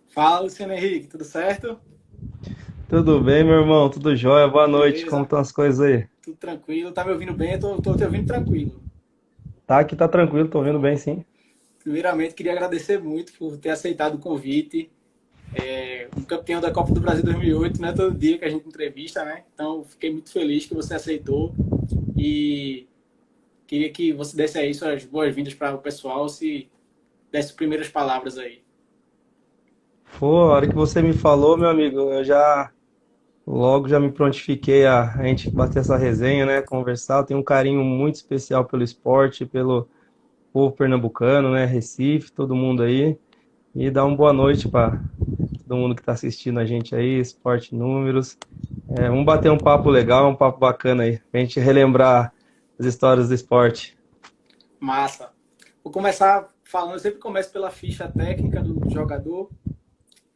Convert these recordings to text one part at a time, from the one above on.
Fala, Luciano Henrique, tudo certo? Tudo bem, meu irmão? Tudo jóia? Boa noite. Como Beleza, estão as coisas aí? tudo tranquilo. Tá me ouvindo bem? Eu tô te ouvindo tranquilo. Tá aqui, tá tranquilo, tô ouvindo bem, Pronto. sim. Primeiramente, queria agradecer muito por ter aceitado o convite. Um campeão da Copa do Brasil 2008, não é todo dia que a gente entrevista, né? Então, fiquei muito feliz que você aceitou e queria que você desse aí suas boas-vindas para o pessoal, se desse primeiras palavras aí. Pô, a hora que você me falou, meu amigo, eu logo já me prontifiquei a gente bater essa resenha, né? Conversar. Eu tenho um carinho muito especial pelo esporte, pelo povo pernambucano, né? Recife, todo mundo aí. E dar uma boa noite para todo mundo que tá assistindo a gente aí, Esporte Números. Vamos bater um papo legal, um papo bacana aí, pra gente relembrar as histórias do esporte. Massa. Vou começar falando, eu sempre começo pela ficha técnica do jogador.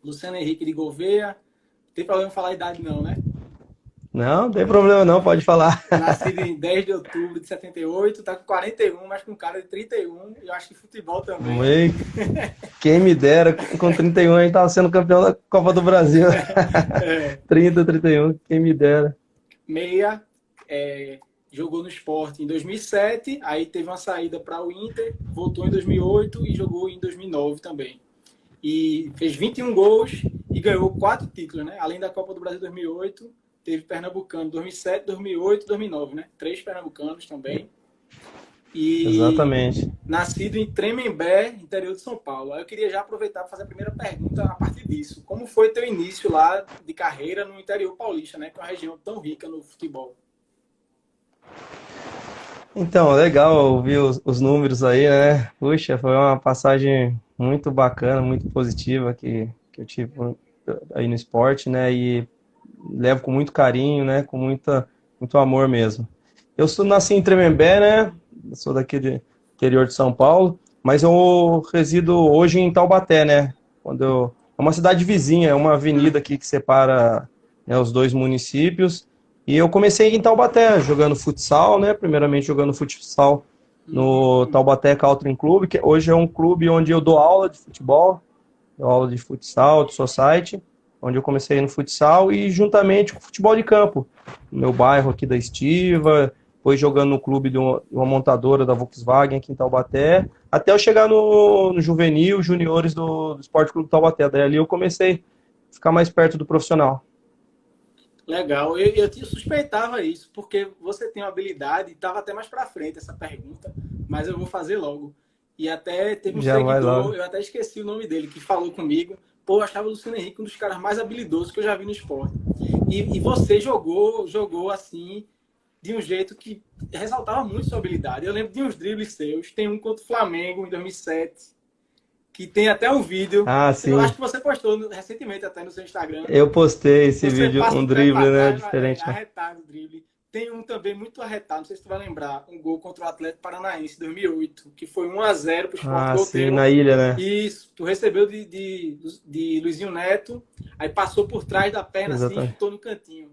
Luciano Henrique de Gouveia. Não tem problema falar a idade não, né? Não, não tem problema não, pode falar. Nascido em 10 de outubro de 78, tá com 41, mas com cara de 31. E eu acho que futebol também. Meio Quem me dera, com 31 a gente tava sendo campeão da Copa do Brasil. É, 30, 31, quem me dera. meia, jogou no Sport em 2007, aí teve uma saída para o Inter, voltou em 2008 e jogou em 2009 também. E fez 21 gols e ganhou 4 títulos, né? Além da Copa do Brasil 2008, teve Pernambucano 2007, 2008 e 2009, né? 3 pernambucanos também. E Exatamente. nascido em Tremembé, interior de São Paulo. Aí eu queria já aproveitar para fazer a primeira pergunta a partir disso. Como foi teu início lá de carreira no interior paulista, né? Que é uma região tão rica no futebol. Então, legal ouvir os números aí, né? Puxa, foi uma passagem muito bacana, muito positiva que eu tive aí no esporte, né? E levo com muito carinho, né? Com muito amor mesmo. Nasci em Tremembé, né? Sou daqui do interior de São Paulo, mas eu resido hoje em Taubaté, né? É uma cidade vizinha, é uma avenida aqui que separa, né, os dois municípios. E eu comecei em Taubaté, jogando futsal, né? Primeiramente jogando futsal no Hum, Taubaté Country Club, que hoje é um clube onde eu dou aula de futebol, dou aula de futsal, de society, onde eu comecei no futsal e juntamente com o futebol de campo. No meu bairro aqui da Estiva, depois jogando no clube de uma montadora da Volkswagen aqui em Taubaté, até eu chegar no juvenil, juniores do Esporte Clube Taubaté. Daí ali eu comecei a ficar mais perto do profissional. legal. Eu suspeitava isso, porque você tem uma habilidade, estava até mais para frente essa pergunta, mas eu vou fazer logo. E até teve um Já vai seguidor, logo. eu até esqueci o nome dele, que falou comigo. Pô, eu achava o Luciano Henrique um dos caras mais habilidosos que eu já vi no esporte. E você jogou assim, de um jeito que ressaltava muito sua habilidade. Eu lembro de uns dribles seus. Tem um contra o Flamengo em 2007, que tem até um vídeo. Ah, Eu acho sim. que você postou recentemente até no seu Instagram. Eu postei esse Você vídeo, passa um o pé para drible, né, trás, diferente, né? arretado o drible. Tem um também muito arretado, não sei se tu vai lembrar, um gol contra o Atlético Paranaense, 2008, que foi 1-0 pro Sport. Ah, sim, Goteiro. na ilha, né? Isso, tu recebeu de Luizinho Neto, aí passou por trás da perna assim e Exatamente. chutou no cantinho.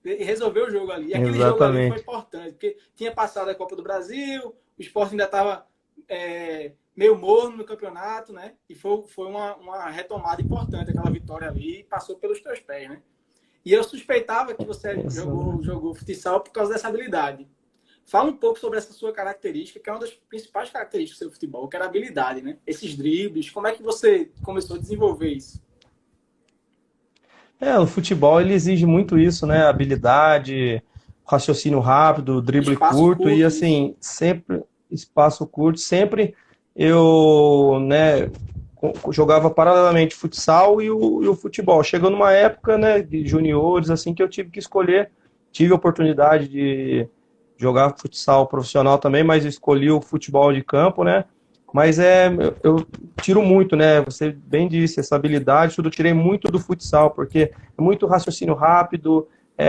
E resolveu o jogo ali. E aquele jogo ali foi Exatamente. importante, porque tinha passado a Copa do Brasil, o Sport ainda estava meio morno no campeonato, né? E foi uma retomada importante, aquela vitória ali, e passou pelos teus pés, né? E eu suspeitava que você Exatamente. jogou futsal por causa dessa habilidade. Fala um pouco sobre essa sua característica, que é uma das principais características do seu futebol, que era a habilidade, né? Esses dribles, como é que você começou a desenvolver isso? O futebol ele exige muito isso, né? Habilidade, raciocínio rápido, drible Espaço curto e curto, isso. assim, sempre espaço curto, sempre eu, né, jogava paralelamente futsal e o futebol. Chegou numa época, né, de juniores assim que eu tive que escolher, tive a oportunidade de jogar futsal profissional também, mas eu escolhi o futebol de campo, né? Mas eu tiro muito, né? Você bem disse, essa habilidade, tudo eu tirei muito do futsal, porque é muito raciocínio rápido,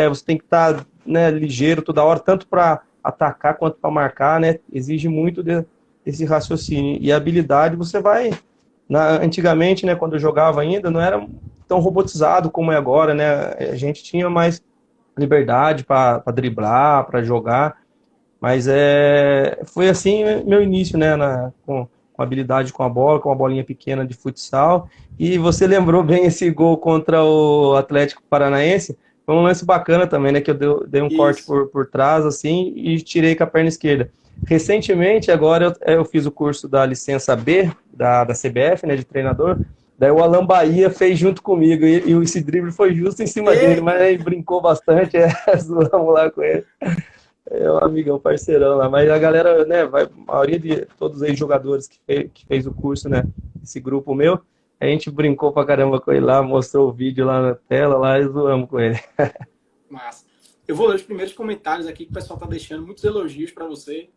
você tem que estar, né, ligeiro toda hora, tanto para atacar quanto para marcar, né? Exige muito desse raciocínio. E a habilidade você vai. Antigamente, né, quando eu jogava ainda, não era tão robotizado como é agora, né? A gente tinha mais liberdade para driblar, para jogar. Mas foi assim meu início, né, com com habilidade com a bola, com uma bolinha pequena de futsal. E você lembrou bem esse gol contra o Atlético Paranaense. Foi um lance bacana também, né? Que eu dei um corte por trás, assim, e tirei com a perna esquerda. Recentemente, agora eu fiz o curso da licença B, da CBF, né, de treinador. Daí o Alan Bahia fez junto comigo, e esse drible foi justo em cima dele, mas ele brincou bastante, zoamos lá com ele. É um amigão, parceirão lá. Mas a galera, né, a maioria de todos os jogadores que fez o curso, né, esse grupo meu, a gente brincou pra caramba com ele lá, mostrou o vídeo lá na tela, lá e zoamos com ele. Massa. Eu vou ler os primeiros comentários aqui que o pessoal tá deixando, muitos elogios para você.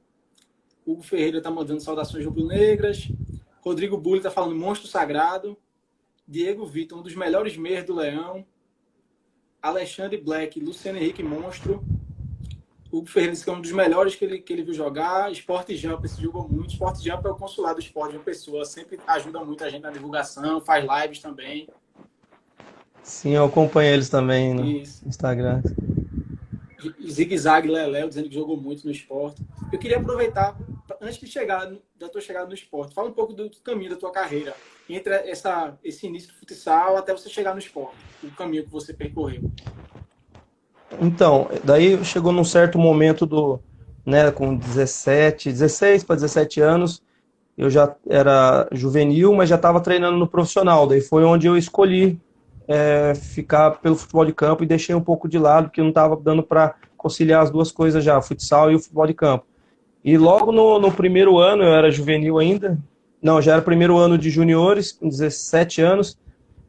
Hugo Ferreira tá mandando saudações rubro-negras. Rodrigo Bulli tá falando monstro sagrado. Diego Vitor, um dos melhores meias do Leão. Alexandre Black, Luciano Henrique, monstro. Hugo Ferreira disse que é um dos melhores que ele viu jogar. Sport Jump, esse jogou muito. Sport Jump é o consulado do esporte de uma pessoa. Sempre ajuda muito a gente na divulgação, faz lives também. Sim, eu acompanho eles também no Instagram. Zig Zag Leléo, dizendo que jogou muito no esporte. Eu queria aproveitar, antes da tua chegada no esporte, fala um pouco do caminho da tua carreira, entre esse início do futsal até você chegar no esporte, o caminho que você percorreu. Então, daí chegou num certo momento né, com 16 para 17 anos, eu já era juvenil, mas já estava treinando no profissional. Daí foi onde eu escolhi ficar pelo futebol de campo e deixei um pouco de lado, porque não estava dando para conciliar as duas coisas já, o futsal e o futebol de campo. E logo no primeiro ano, eu era juvenil ainda, não, já era primeiro ano de juniores, com 17 anos,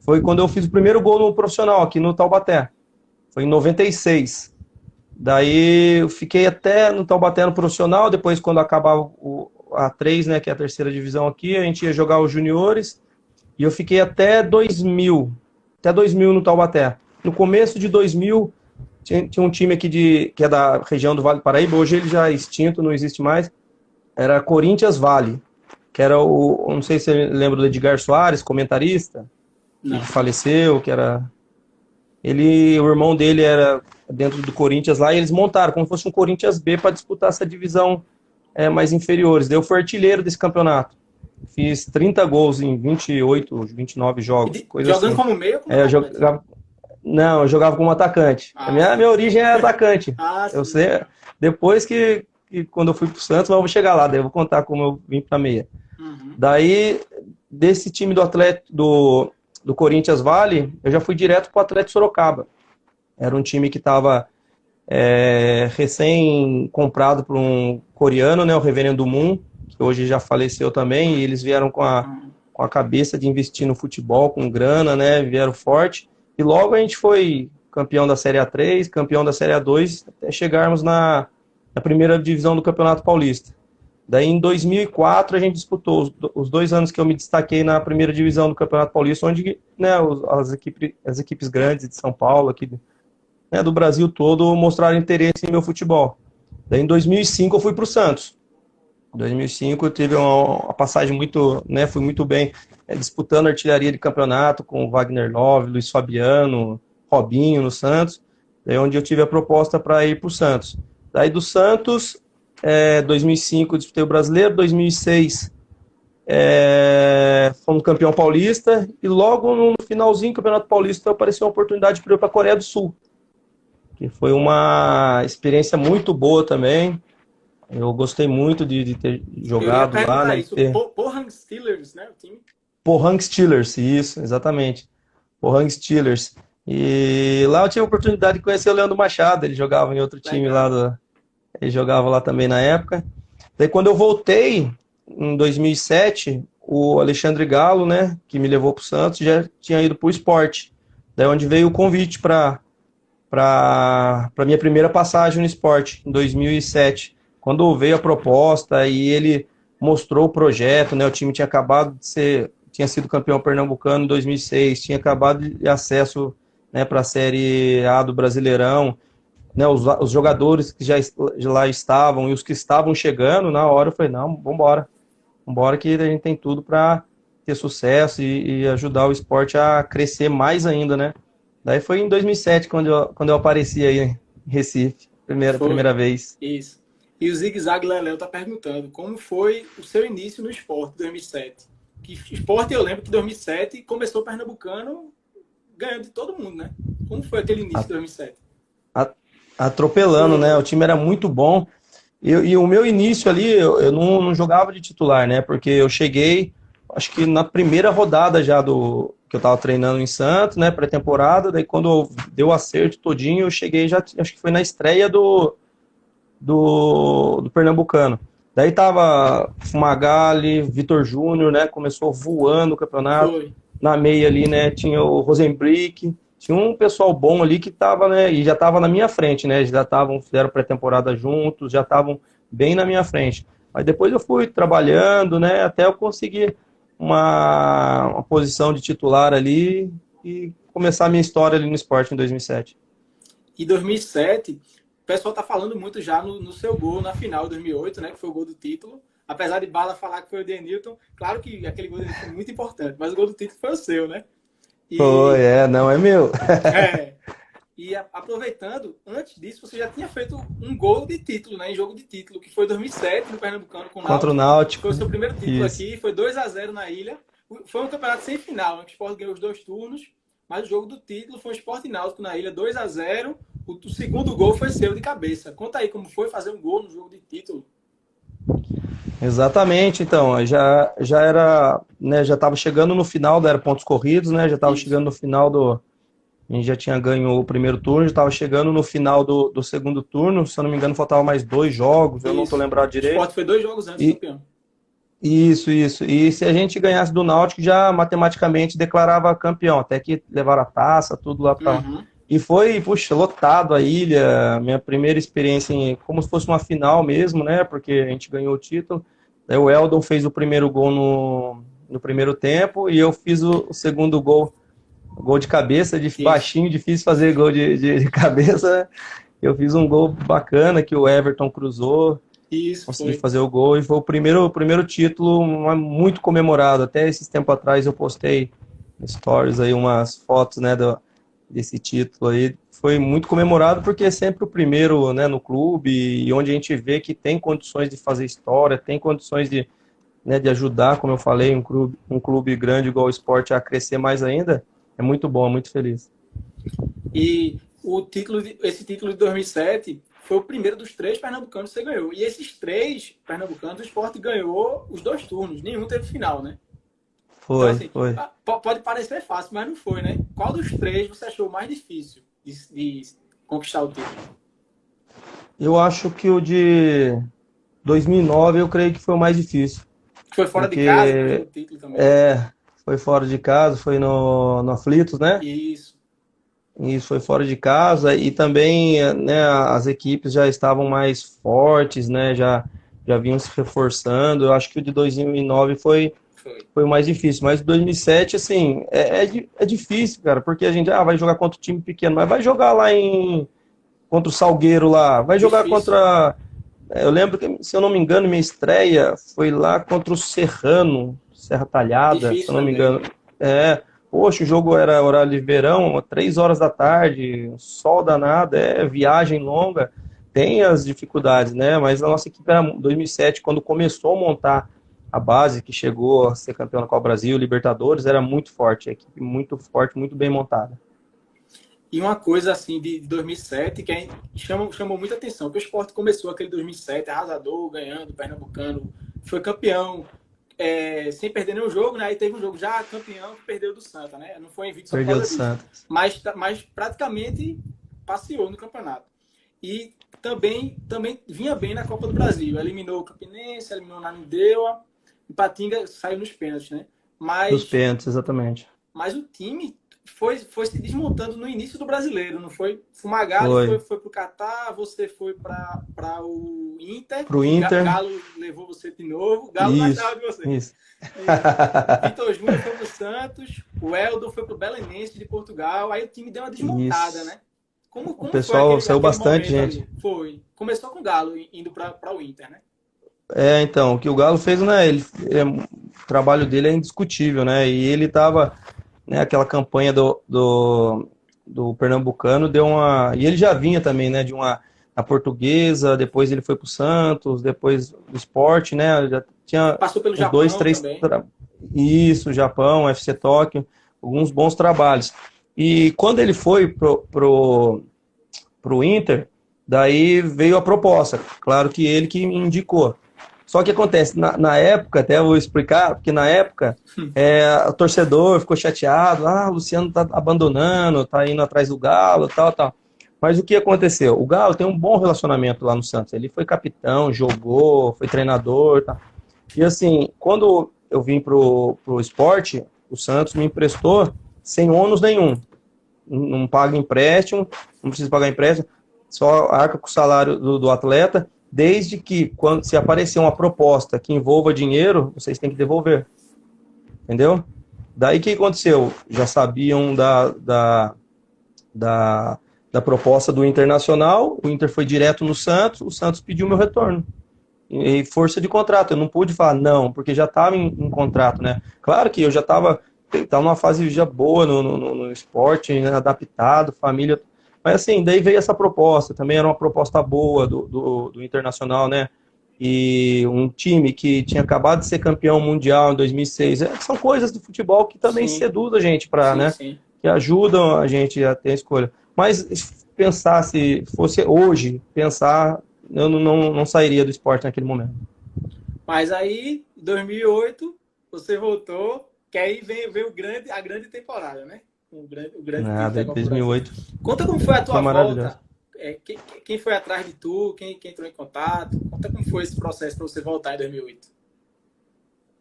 foi quando eu fiz o primeiro gol no profissional, aqui no Taubaté. Foi em 96. Daí eu fiquei até no Taubaté no profissional, depois quando acabava a A3, né, que é a terceira divisão aqui, a gente ia jogar os juniores, e eu fiquei até 2000 no Taubaté. No começo de 2000, tinha um time aqui que é da região do Vale do Paraíba, hoje ele já é extinto, não existe mais, era Corinthians Vale, que era não sei se você lembra do Edgar Soares, comentarista, que faleceu, que era... o irmão dele era dentro do Corinthians lá, e eles montaram como se fosse um Corinthians B para disputar essa divisão mais inferiores. Daí eu fui artilheiro desse campeonato. Fiz 30 gols em 28, 29 jogos. Jogando assim. como meio ou como Não, eu jogava como atacante. A minha origem é atacante. Eu sei, depois que quando eu fui pro Santos, mas eu vou chegar lá, daí eu vou contar como eu vim pra meia. Uhum. Daí, desse time do Corinthians Vale, eu já fui direto pro Atlético Sorocaba. Era um time que estava recém-comprado por um coreano, né, o Reverendo Moon, que hoje já faleceu também, e eles vieram com a cabeça de investir no futebol, com grana, né, vieram forte, e logo a gente foi campeão da Série A3, campeão da Série A2, até chegarmos na primeira divisão do Campeonato Paulista. Daí em 2004 a gente disputou os 2 anos que eu me destaquei na primeira divisão do Campeonato Paulista, onde, né, as equipes grandes de São Paulo, aqui, né, do Brasil todo, mostraram interesse em meu futebol. Daí em 2005 eu fui para o Santos. Em 2005 eu tive uma passagem muito, né, fui muito bem, disputando artilharia de campeonato com Wagner Love, Luiz Fabiano, Robinho no Santos, daí onde eu tive a proposta para ir para o Santos. Daí do Santos, 2005 eu disputei o Brasileiro, 2006 fomos campeão paulista, e logo no finalzinho do Campeonato Paulista apareceu uma oportunidade para ir para a Coreia do Sul, que foi uma experiência muito boa também. Eu gostei muito de ter jogado lá, né? Pohang Steelers, né? O time? Pohang Steelers, isso, exatamente. Pohang Steelers. E lá eu tive a oportunidade de conhecer o Leandro Machado, ele jogava em outro time lá, ele jogava lá também na época. Daí quando eu voltei, em 2007, o Alexandre Galo, né, que me levou para o Santos, já tinha ido para o Sport. Daí onde veio o convite para minha primeira passagem no Sport, em 2007. Quando veio a proposta e ele mostrou o projeto, né, o time tinha sido campeão pernambucano em 2006, tinha acabado de acesso, né, para a Série A do Brasileirão, né, os jogadores que já lá estavam e os que estavam chegando, na hora eu falei, não, vambora que a gente tem tudo para ter sucesso e ajudar o esporte a crescer mais ainda, né. Daí foi em 2007 quando eu apareci aí em Recife, primeira vez. Isso. E o Zig Zag Leléo tá perguntando como foi o seu início no esporte em 2007. Que esporte, eu lembro que em 2007 começou o Pernambucano ganhando de todo mundo, né? Como foi aquele início de 2007? A- Atropelando, né? O Foi, time era muito bom. E o meu início ali, eu não jogava de titular, né? Porque eu cheguei, acho que na primeira rodada já do que eu estava treinando em Santos, né? Pré-temporada. Daí quando deu o acerto todinho, eu cheguei já, acho que foi na estreia do Pernambucano. Daí tava Fumagalli, Vitor Júnior, né? Começou voando o campeonato. foi. Na meia ali, né? Tinha o Rosenbrick. Tinha um pessoal bom ali que tava, né? E já tava na minha frente, né? Já estavam, fizeram pré-temporada juntos, já estavam bem na minha frente. Mas depois eu fui trabalhando, né? Até eu conseguir uma posição de titular ali e começar a minha história ali no esporte em 2007. E 2007, o pessoal tá falando muito já no seu gol na final de 2008, né? Que foi o gol do título. Apesar de Bala falar que foi o Denilton, claro que aquele gol dele foi muito importante, mas o gol do título foi o seu, né? Foi, E, não é meu. é, aproveitando, antes disso, você já tinha feito um gol de título, né? Em jogo de título, que foi em 2007, no Pernambucano com o Contra o Náutico. Foi Náutico. o seu primeiro título Isso. aqui, foi 2-0 na ilha. Foi um campeonato sem final, né? Que o Sport ganhou os 2 turnos, mas o jogo do título foi o Sport e Náutico na ilha, 2-0. O segundo gol foi seu de cabeça. Conta aí como foi fazer um gol no jogo de título. Exatamente, então, já era, né, já estava chegando no final, era pontos corridos, né, já estava Isso. chegando no final a gente já tinha ganho o primeiro turno, já estava chegando no final do segundo turno, se eu não me engano faltava mais 2 jogos, eu não estou Isso. lembrado O direito. Sport foi 2 jogos antes E, campeão. isso, e se a gente ganhasse do Náutico, já matematicamente declarava campeão, até que levaram a taça, tudo lá para lá. Uhum. E foi, puxa, lotado a ilha, minha primeira experiência como se fosse uma final mesmo, né? Porque a gente ganhou o título. Daí o Eldon fez o primeiro gol no primeiro tempo e eu fiz o segundo gol de cabeça, de Isso. baixinho, difícil fazer gol de cabeça, né? Eu fiz um gol bacana que o Everton cruzou, Isso, consegui foi. fazer o gol e foi o primeiro título muito comemorado. Até esses tempos atrás eu postei stories aí, umas fotos, né, desse título aí. Foi muito comemorado porque é sempre o primeiro, né, no clube e onde a gente vê que tem condições de fazer história, tem condições de, né, de ajudar, como eu falei, um clube grande igual o Sport a crescer mais ainda. É muito bom, é muito feliz. E esse título de 2007 foi o primeiro dos 3 pernambucanos que você ganhou. E esses 3 pernambucanos, o Sport ganhou os 2 turnos. Nenhum teve final, né? Então, Foi, assim, foi. pode parecer fácil, mas não foi, né? Qual dos 3 você achou mais difícil de conquistar o título? Eu acho que o de 2009 eu creio que foi o mais difícil, Foi fora de casa, né? O jogo porque do título também. foi fora de casa, foi no Aflitos, né? Isso. Isso foi fora de casa e também, né, as equipes já estavam mais fortes, né? Já vinham se reforçando. Eu acho que o de 2009 foi Foi. foi o mais difícil. Mas 2007, assim, é difícil, cara, porque a gente vai jogar contra o time pequeno, mas vai jogar lá contra o Salgueiro lá, vai jogar Difícil. contra. Eu lembro que, se eu não me engano, minha estreia foi lá contra o Serrano, Serra Talhada, se eu Difícil não me engano. também. Poxa, o jogo era horário de verão, 3 horas da tarde, sol danado, viagem longa, tem as dificuldades, né? Mas a nossa equipe era 2007, quando começou a montar a base, que chegou a ser campeão da Copa Brasil, Libertadores, era muito forte, a equipe muito forte, muito bem montada. E uma coisa assim de 2007 que chamou muita atenção, que o Sport começou aquele 2007 arrasador, ganhando, Pernambucano, foi campeão sem perder nenhum jogo, né? Aí teve um jogo já campeão que perdeu do Santa, né? Não foi invicto só por Perdeu do causa disso. Santos. Mas praticamente passeou no campeonato. E também vinha bem na Copa do Brasil. Eliminou o Campinense, eliminou o Nanindeua, e Patinga saiu nos pênaltis, né? Dos Mas pênaltis, exatamente. o time foi se desmontando no início do brasileiro, não foi? Fumagalli Foi. foi pro Catar, você foi para o Inter, Pro e Inter. Galo levou você de novo, Galo não achava de você. Isso. E Vitor Júnior foi pro Santos, o Eldon foi pro Belenenses de Portugal, aí o time deu uma desmontada, Isso. né? Como O pessoal foi saiu bastante, momento gente. ali? Foi. Começou com o Galo indo para o Inter, né? Então, o que o Galo fez, né? O trabalho dele é indiscutível, né? E ele tava, né? Aquela campanha do Pernambucano deu uma. E ele já vinha também, né? a Portuguesa, depois ele foi para o Santos, depois o Sport, né? Já tinha Passou pelo uns dois, Japão três. também. Isso, Japão, FC Tóquio, alguns bons trabalhos. E quando ele foi pro Inter, daí veio a proposta. Claro que ele que me indicou. Só que acontece, na época, até eu vou explicar, porque na época o torcedor ficou chateado, o Luciano tá abandonando, tá indo atrás do Galo, tal, tal. Mas o que aconteceu? O Galo tem um bom relacionamento lá no Santos. Ele foi capitão, jogou, foi treinador, tá? E assim, quando eu vim pro esporte, o Santos me emprestou sem ônus nenhum. Não paga empréstimo, não precisa pagar empréstimo, só arca com o salário do atleta, desde que, quando se aparecer uma proposta que envolva dinheiro, vocês têm que devolver. Entendeu? Daí o que aconteceu? Já sabiam da proposta do Internacional, o Inter foi direto no Santos, o Santos pediu meu retorno. E força de contrato, eu não pude falar não, porque já estava em contrato, né? Claro que eu já estava numa fase já boa no esporte, né? Adaptado, família. Mas assim, daí veio essa proposta, também era uma proposta boa do Internacional, né? E um time que tinha acabado de ser campeão mundial em 2006. São coisas do futebol que também Sim, seduzem a gente para, sim, né? sim. Que ajudam a gente a ter a escolha. Mas pensar, se fosse hoje, pensar, eu não sairia do esporte naquele momento. Mas aí, em 2008, você voltou, que aí veio a grande temporada, né? O grande título Nada, da Copa do Brasil. 2008 Conta como foi a foi tua maravilhoso. volta. Quem foi atrás de tu? Quem entrou em contato? Conta como foi esse processo para você voltar em 2008.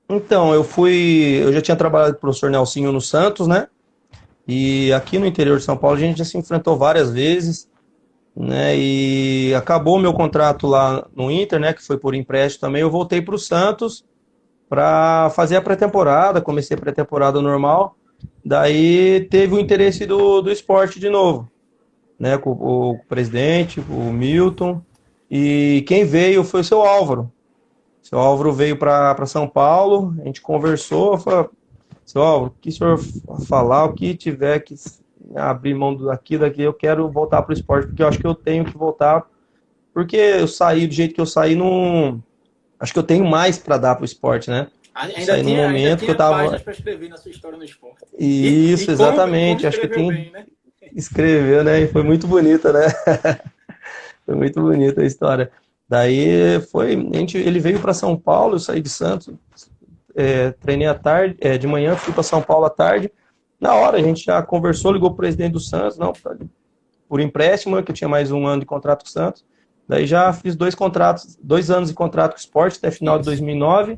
Então, eu já tinha trabalhado com o professor Nelsinho no Santos, né? E aqui no interior de São Paulo a gente já se enfrentou várias vezes, né? E acabou o meu contrato lá no Inter, né? Que foi por empréstimo também. Eu voltei para o Santos para fazer a pré-temporada, comecei a pré-temporada normal. Daí teve o interesse do esporte de novo, né? Com o presidente, o Milton. E quem veio foi o seu Álvaro. O seu Álvaro veio para São Paulo, a gente conversou, falou, seu Álvaro, o que o senhor falar, o que tiver que abrir mão daqui, eu quero voltar para o esporte, porque eu acho que eu tenho que voltar, porque eu saí do jeito que eu saí, não, acho que eu tenho mais para dar para o esporte, né? Eu saí num Ainda momento que eu tinha tava. páginas para escrever na sua história no esporte. Isso, E como exatamente, acho que escreveu tem. bem, né? Escreveu, né? E foi muito bonita, né? Foi muito bonita a história. Daí ele veio para São Paulo, eu saí de Santos, treinei à tarde, de manhã, fui para São Paulo à tarde. Na hora a gente já conversou, ligou para o presidente do Santos, não, por empréstimo, que eu tinha mais um ano de contrato com o Santos. Daí já fiz 2 anos de contrato com o Sport até final de Isso. 2009.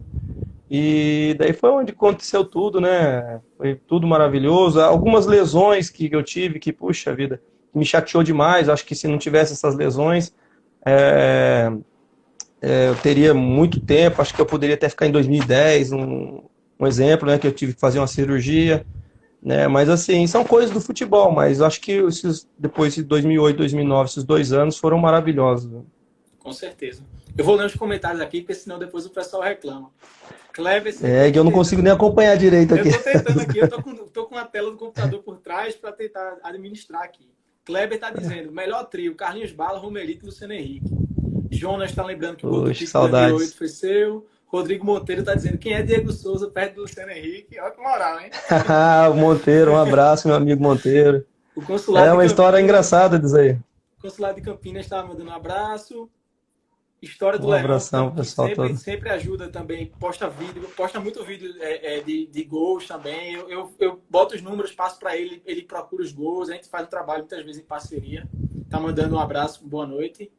E daí foi onde aconteceu tudo, né? Foi tudo maravilhoso. Algumas lesões que eu tive, que, puxa vida, me chateou demais. Acho que se não tivesse essas lesões, é, eu teria muito tempo. Acho que eu poderia até ficar em 2010, um exemplo, né? Que eu tive que fazer uma cirurgia, né? Mas assim, são coisas do futebol. Mas acho que depois de 2008, 2009, esses 2 anos foram maravilhosos. Com certeza. Eu vou ler os comentários aqui, porque senão depois o pessoal reclama. Kleber sempre É que aqui eu não consigo nem acompanhar direito Eu aqui. estou tentando aqui, eu tô com a tela do computador por trás para tentar administrar aqui. Kleber está dizendo, melhor trio, Carlinhos Bala, Romerito e Luciano Henrique. Jonas está lembrando que o gol do Poxa, título de saudades. 2008 foi seu. Rodrigo Monteiro está dizendo, quem é Diego Souza perto do Luciano Henrique? Olha que moral, hein? Monteiro, um abraço, meu amigo Monteiro. O consulado É de uma história Campinas, engraçada disso aí. o consulado de Campinas estava mandando um abraço. História do Um Leão, abração, que pessoal todo. sempre ajuda também, posta muito vídeo de gols também. Eu boto os números, passo para ele, ele procura os gols, a gente faz o trabalho muitas vezes em parceria. Tá mandando um abraço, boa noite.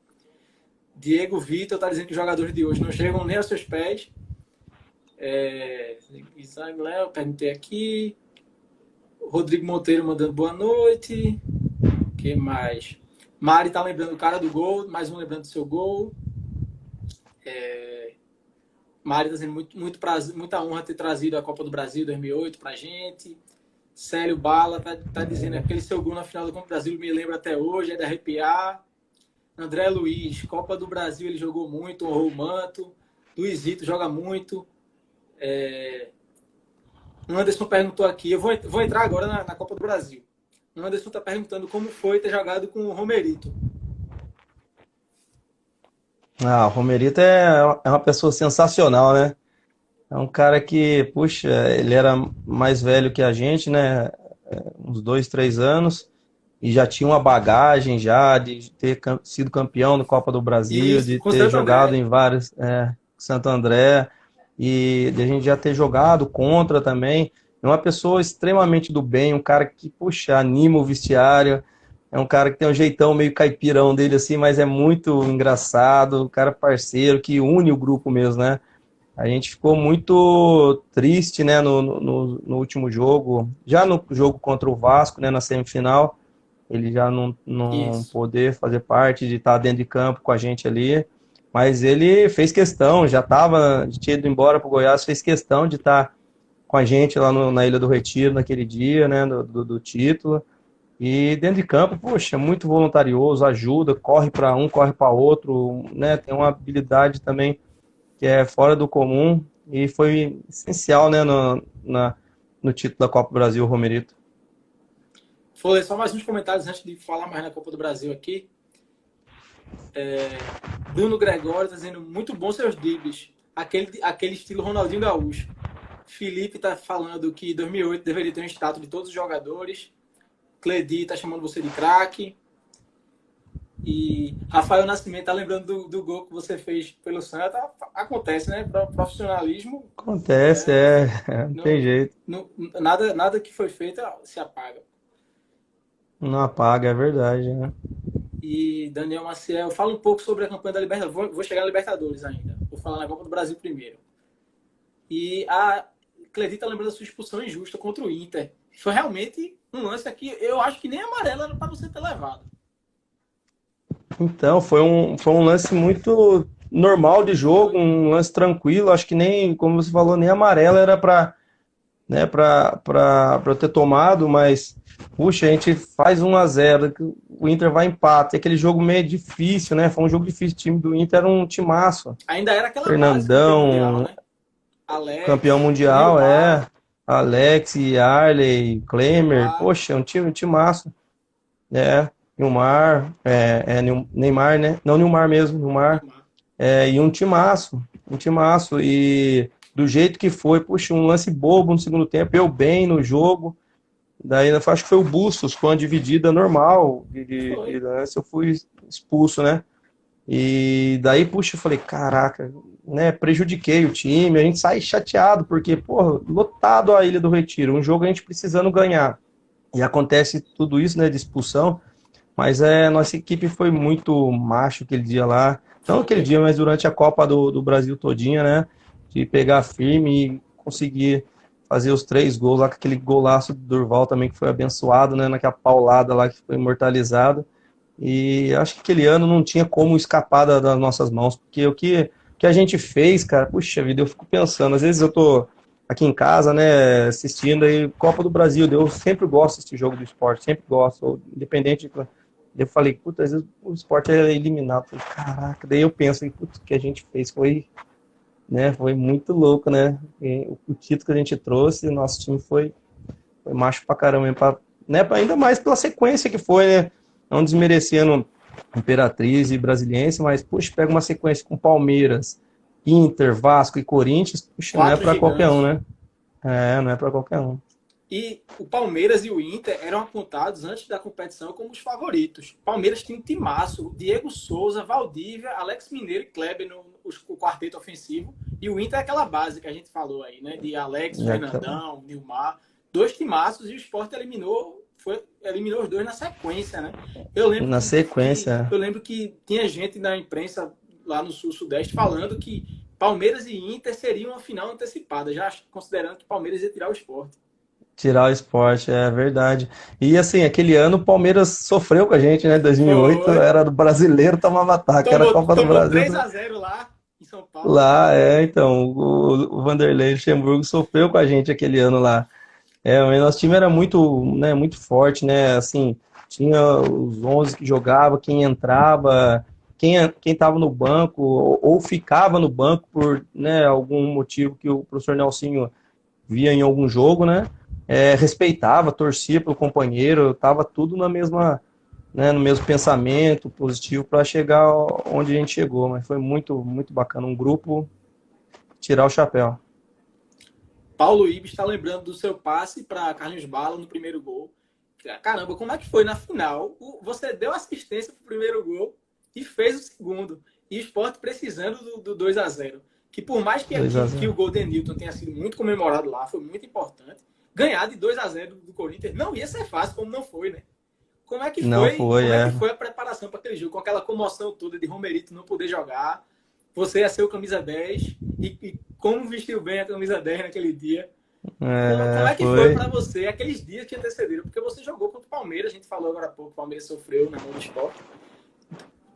Diego Vitor tá dizendo que os jogadores de hoje não chegam nem aos seus pés. Isaac Léo, perguntei aqui. Rodrigo Monteiro mandando boa noite. O que mais? Mari tá lembrando o cara do gol, mais um lembrando do seu gol. Mari está dizendo muito prazer, muita honra ter trazido a Copa do Brasil 2008 pra gente. Célio Bala tá dizendo aquele seu gol na final da Copa do Brasil me lembra até hoje, é de arrepiar. André Luiz, Copa do Brasil ele jogou muito, honrou o manto. Luizito joga muito. O Anderson perguntou aqui, eu vou entrar agora na Copa do Brasil. O Anderson está perguntando como foi ter jogado com o Romerito. Ah, o Romerito é uma pessoa sensacional, né? É um cara que, puxa, ele era mais velho que a gente, né? Uns 2, 3 anos, e já tinha uma bagagem já de ter sido campeão da Copa do E Brasil, isso de com ter Santo jogado André. em vários, Santo André, e de a gente já ter jogado contra também. É uma pessoa extremamente do bem, um cara que, puxa, anima o vestiário. É um cara que tem um jeitão meio caipirão dele assim, mas é muito engraçado, um cara parceiro que une o grupo mesmo, né? A gente ficou muito triste, né, no último jogo, já no jogo contra o Vasco, né, na semifinal, ele já não Isso. poder fazer parte de estar dentro de campo com a gente ali, mas ele fez questão, já estava, tinha ido embora para o Goiás, fez questão de estar com a gente lá na Ilha do Retiro naquele dia, né, do título, e dentro de campo, poxa, muito voluntarioso, ajuda, corre para um, corre para outro, né, tem uma habilidade também que é fora do comum e foi essencial, né, no título da Copa do Brasil, o Romerito. Foi só mais uns comentários antes de falar mais na Copa do Brasil aqui. Bruno Gregório está dizendo muito bom seus dribles. Aquele estilo Ronaldinho Gaúcho. Felipe está falando que 2008 deveria ter um status de todos os jogadores. Cledi está chamando você de craque. E Rafael Nascimento está lembrando do gol que você fez pelo Santa. Acontece, né? Profissionalismo. Acontece, Não, não tem não, jeito. nada que foi feito se apaga. Não apaga, é verdade, né? E Daniel Maciel, fala um pouco sobre a campanha da Libertadores. Vou chegar na Libertadores ainda. Vou falar na Copa do Brasil primeiro. E a Cledi tá lembrando da sua expulsão injusta contra o Inter. Foi realmente um lance aqui, eu acho que nem amarelo era para você ter levado. Então, foi um lance muito normal de jogo, Foi. um lance tranquilo, acho que nem, como você falou, nem amarelo era para, né, para eu ter tomado, mas puxa, a gente faz 1-0, o Inter vai empate, aquele jogo meio difícil, né? Foi um jogo difícil, o time do Inter era um timaço. Ainda era aquela base campeão mundial, Fernandão, né? campeão Alex, mundial, Nilmar, Alex, Arley, Klemer, Nilmar. poxa, um time massa, né? Nilmar, Neymar, né? Não, Nilmar mesmo, Nilmar, Nilmar. e um timaço, e do jeito que foi, puxa, um lance bobo no segundo tempo, eu bem no jogo, daí acho que foi o Bustos, foi uma dividida normal de Foi. lance, eu fui expulso, né? E daí, puxa, eu falei, caraca, né, prejudiquei o time, a gente sai chateado, porque, porra, lotado a Ilha do Retiro, um jogo a gente precisando ganhar. E acontece tudo isso, né, de expulsão, mas nossa equipe foi muito macho aquele dia lá, não aquele Foi. dia, mas durante a Copa do Brasil todinha, né, de pegar firme e conseguir fazer os 3 gols lá, com aquele golaço do Durval também, que foi abençoado, né, naquela paulada lá que foi imortalizado. E acho que aquele ano não tinha como escapar das nossas mãos, porque o que a gente fez, cara, puxa vida, eu fico pensando, às vezes eu tô aqui em casa, né, assistindo aí Copa do Brasil, eu sempre gosto desse jogo do esporte, sempre gosto, independente de... Eu falei, puta, às vezes o esporte é eliminado, eu falei, caraca, daí eu penso, puta, o que a gente fez foi, né, foi muito louco, né, e o título que a gente trouxe, o nosso time foi macho pra caramba, né, ainda mais pela sequência que foi, né, não desmerecendo Imperatriz e Brasiliense, mas, puxa, pega uma sequência com Palmeiras, Inter, Vasco e Corinthians, puxa, não é Quatro para qualquer um, gigantes. né? Não é para qualquer um. E o Palmeiras e o Inter eram apontados antes da competição como os favoritos. O Palmeiras tinha um timaço, Diego Souza, Valdívia, Alex Mineiro e Kleber o quarteto ofensivo. E o Inter é aquela base que a gente falou aí, né? De Alex, Naquela, Fernandão, Nilmar. 2 timaços e o Sport eliminou os dois na sequência, né? Eu lembro na que sequência, eu lembro que tinha gente na imprensa lá no Sul-Sudeste falando que Palmeiras e Inter seriam uma final antecipada, já considerando que Palmeiras ia tirar o Sport. tirar o esporte, é verdade. E assim, aquele ano o Palmeiras sofreu com a gente, né? 2008 Foi. era do brasileiro, tomava ataque, era a Copa do Tomou Brasil. 3-0 lá em São Paulo. Lá, então, o Vanderlei Luxemburgo sofreu com a gente aquele ano lá. Mas nosso time era muito, né, muito forte, né? Assim, tinha os 11 que jogava, quem entrava, quem estava no banco ou ficava no banco por, né, algum motivo que o professor Nelsinho via em algum jogo, né? Respeitava, torcia pelo companheiro, tava tudo né, no mesmo pensamento positivo para chegar onde a gente chegou. Mas foi muito, muito bacana. Um grupo, tirar o chapéu. Paulo Ibis está lembrando do seu passe para Carlinhos Bala no primeiro gol. Caramba, como é que foi na final? Você deu assistência para o primeiro gol e fez o segundo. E o Sport precisando do 2-0. Que por mais que o gol de Newton tenha sido muito comemorado lá, foi muito importante, ganhar de 2-0 do Corinthians não ia ser fácil, como não foi, né? Como é que foi a preparação para aquele jogo? Com aquela comoção toda de Romerito não poder jogar, você ia ser o camisa 10 e como vestiu bem a camisa 10 naquele dia. Como é que foi para você aqueles dias que antecederam? Porque você jogou contra o Palmeiras, a gente falou agora há pouco, o Palmeiras sofreu na mão do Sport.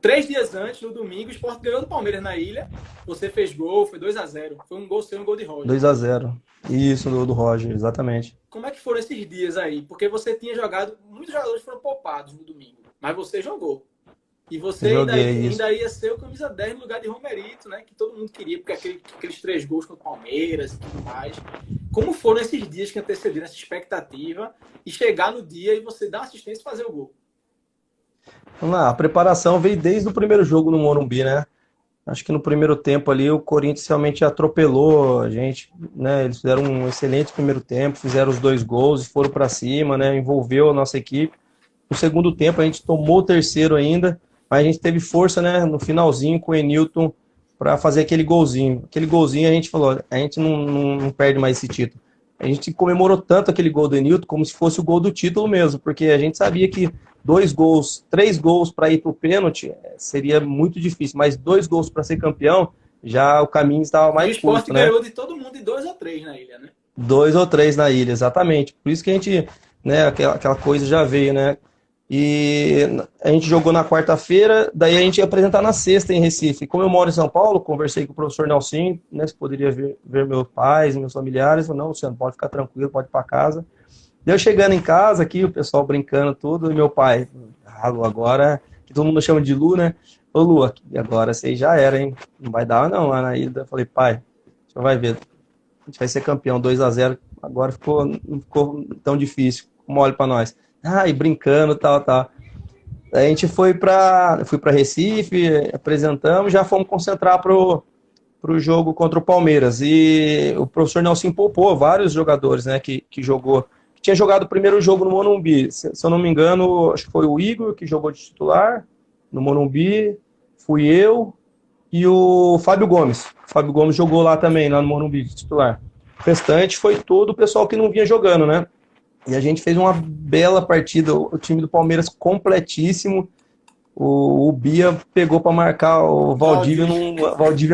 3 dias antes, no domingo, o Sport ganhou do Palmeiras na ilha. Você fez gol, foi 2-0. Foi um gol seu, um gol de Roger. 2-0. Isso, do Roger, exatamente. Como é que foram esses dias aí? Porque você tinha jogado, muitos jogadores foram poupados no domingo, mas você jogou. E você ainda ia ser o camisa 10 no lugar de Romerito, né? Que todo mundo queria, porque aqueles 3 gols contra o Palmeiras e tudo mais. Como foram esses dias que antecederam essa expectativa e chegar no dia e você dar assistência e fazer o gol? Vamos lá, a preparação veio desde o primeiro jogo no Morumbi, né? Acho que no primeiro tempo ali o Corinthians realmente atropelou a gente, né? Eles fizeram um excelente primeiro tempo, fizeram os 2 gols e foram para cima, né? Envolveu a nossa equipe. No segundo tempo a gente tomou o terceiro ainda, mas a gente teve força, né? No finalzinho com o Enilton para fazer aquele golzinho. Aquele golzinho a gente falou, a gente não perde mais esse título. A gente comemorou tanto aquele gol do Enilton como se fosse o gol do título mesmo, porque a gente sabia que 2 gols, 3 gols para ir para o pênalti seria muito difícil, mas 2 gols para ser campeão, já o caminho estava mais curto, né? O Sport ganhou de todo mundo de 2 ou 3 na ilha, né? 2 ou 3 na ilha, exatamente. Por isso que a gente, né, aquela coisa já veio, né? E a gente jogou na quarta-feira, daí a gente ia apresentar na sexta em Recife. Como eu moro em São Paulo, conversei com o professor Nelson, né, se poderia ver meus pais, meus familiares. Falei, não, Luciano, pode ficar tranquilo, pode ir para casa. Eu chegando em casa aqui, o pessoal brincando tudo, e meu pai, Lu, agora, que todo mundo chama de Lu, né? Ô Lu, agora você já era, hein? Não vai dar não lá na ilha. Eu falei, pai, você vai ver, a gente vai ser campeão, 2-0, agora não ficou tão difícil, mole para nós. E brincando, tal. Aí a gente fui para Recife, apresentamos, já fomos concentrar pro jogo contra o Palmeiras. E o professor Nelson poupou vários jogadores, né, que jogou. Tinha jogado o primeiro jogo no Morumbi. Se eu não me engano, acho que foi o Igor que jogou de titular no Morumbi, fui eu e o Fábio Gomes. O Fábio Gomes jogou lá também, lá no Morumbi, de titular. O restante foi todo o pessoal que não vinha jogando, né? E a gente fez uma bela partida, o time do Palmeiras completíssimo. O Bia pegou para marcar, o Valdívia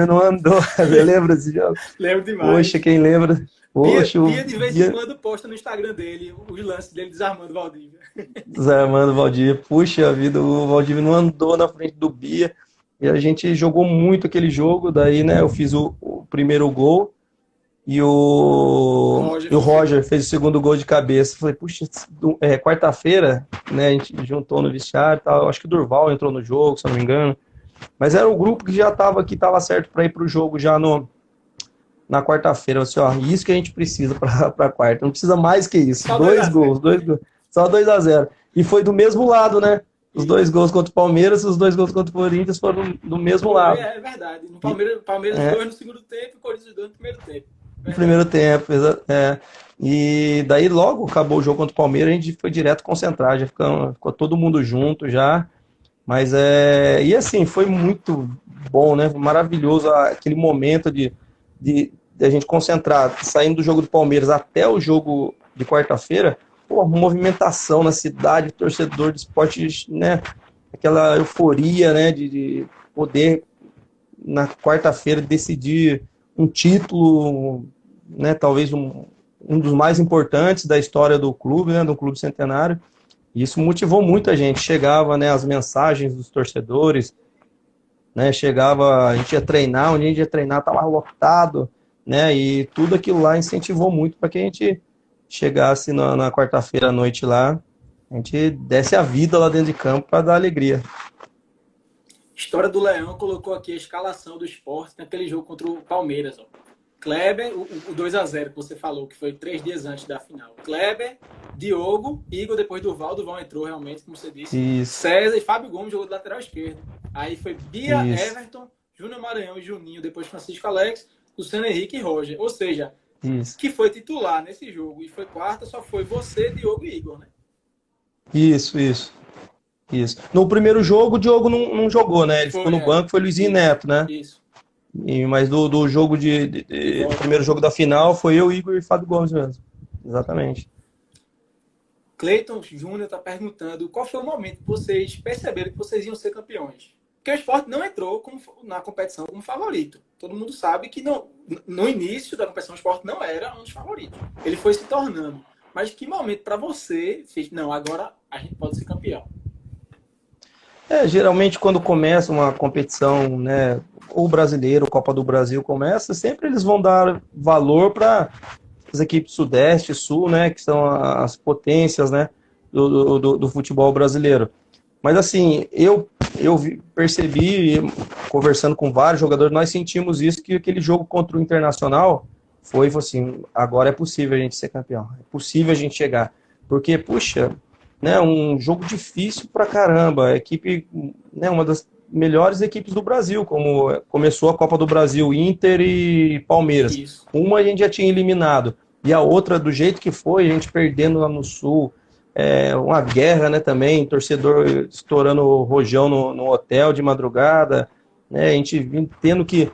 não andou. Você lembra desse jogo? Lembro demais. Poxa, quem lembra? Poxa, Bia de vez em quando posta no Instagram dele os lances dele desarmando o Valdívia. Desarmando o Valdívia. Puxa vida, o Valdívia não andou na frente do Bia. E a gente jogou muito aquele jogo. Daí, né, eu fiz o primeiro gol. E o Roger fez o segundo gol de cabeça. Falei, puxa, quarta-feira, né, a gente juntou no vestiário e tal. Acho que o Durval entrou no jogo, se eu não me engano. Mas era o grupo que já estava certo para ir para o jogo já na quarta-feira. Assim, ó, isso que a gente precisa para quarta. Não precisa mais que isso. Só 2 gols. Só 2-0. E foi do mesmo lado, né? Os 2 gols contra o Palmeiras, os 2 gols contra o Corinthians foram do mesmo lado. É verdade. No Palmeiras 2 no segundo tempo e o Corinthians 2 no primeiro tempo. No primeiro tempo, E daí logo acabou o jogo contra o Palmeiras, a gente foi direto concentrar, já ficou todo mundo junto já. Mas e assim, foi muito bom, né? Maravilhoso aquele momento de a gente concentrar, saindo do jogo do Palmeiras até o jogo de quarta-feira, uma movimentação na cidade, torcedor de esporte, né? Aquela euforia, né? De poder na quarta-feira decidir um título, né, talvez um dos mais importantes da história do clube, né, do clube centenário. E isso motivou muito a gente. Chegava, né, as mensagens dos torcedores, né, a gente ia treinar, onde a gente ia treinar estava lotado, né, e tudo aquilo lá incentivou muito para que a gente chegasse na quarta-feira à noite lá, a gente desse a vida lá dentro de campo para dar alegria. História do Leão colocou aqui a escalação do Sport naquele jogo contra o Palmeiras. Ó. Kleber, o 2-0 que você falou, que foi 3 dias antes da final. Kleber, Diogo, Igor, depois Durval. Durval entrou realmente, como você disse. Isso, César e Fábio Gomes jogou do lateral esquerdo. Aí foi Bia, isso, Everton, Júnior Maranhão e Juninho, depois Francisco Alex, Luciano Henrique e Roger. Ou seja, isso. que foi titular nesse jogo. E foi quarta, só foi você, Diogo e Igor, né? Isso, isso, isso. No primeiro jogo, o Diogo não jogou, né? Ele ficou Foi, no banco, foi Luizinho Isso, Neto, né? isso. Mas do jogo De volta. primeiro jogo da final foi eu, Igor e Fábio Gomes mesmo. Exatamente. Cleiton Júnior está perguntando qual foi o momento que vocês perceberam que vocês iam ser campeões. Porque o Sport não entrou na competição como favorito. Todo mundo sabe que no início da competição o Sport não era um dos favoritos. Ele foi se tornando. Mas que momento para você fez, não, agora a gente pode ser campeão? Geralmente quando começa uma competição, né, ou brasileiro, Copa do Brasil começa, sempre eles vão dar valor para as equipes Sudeste, Sul, né, que são as potências, né, do futebol brasileiro. Mas assim, percebi, conversando com vários jogadores, nós sentimos isso, que aquele jogo contra o Internacional foi assim, agora é possível a gente ser campeão, é possível a gente chegar. Porque, puxa, né, um jogo difícil pra caramba, a equipe, né, uma das melhores equipes do Brasil, como começou a Copa do Brasil, Inter e Palmeiras. Isso. Uma a gente já tinha eliminado, e a outra, do jeito que foi, a gente perdendo lá no Sul, uma guerra, né, também, torcedor estourando o rojão no hotel de madrugada, né, a gente tendo que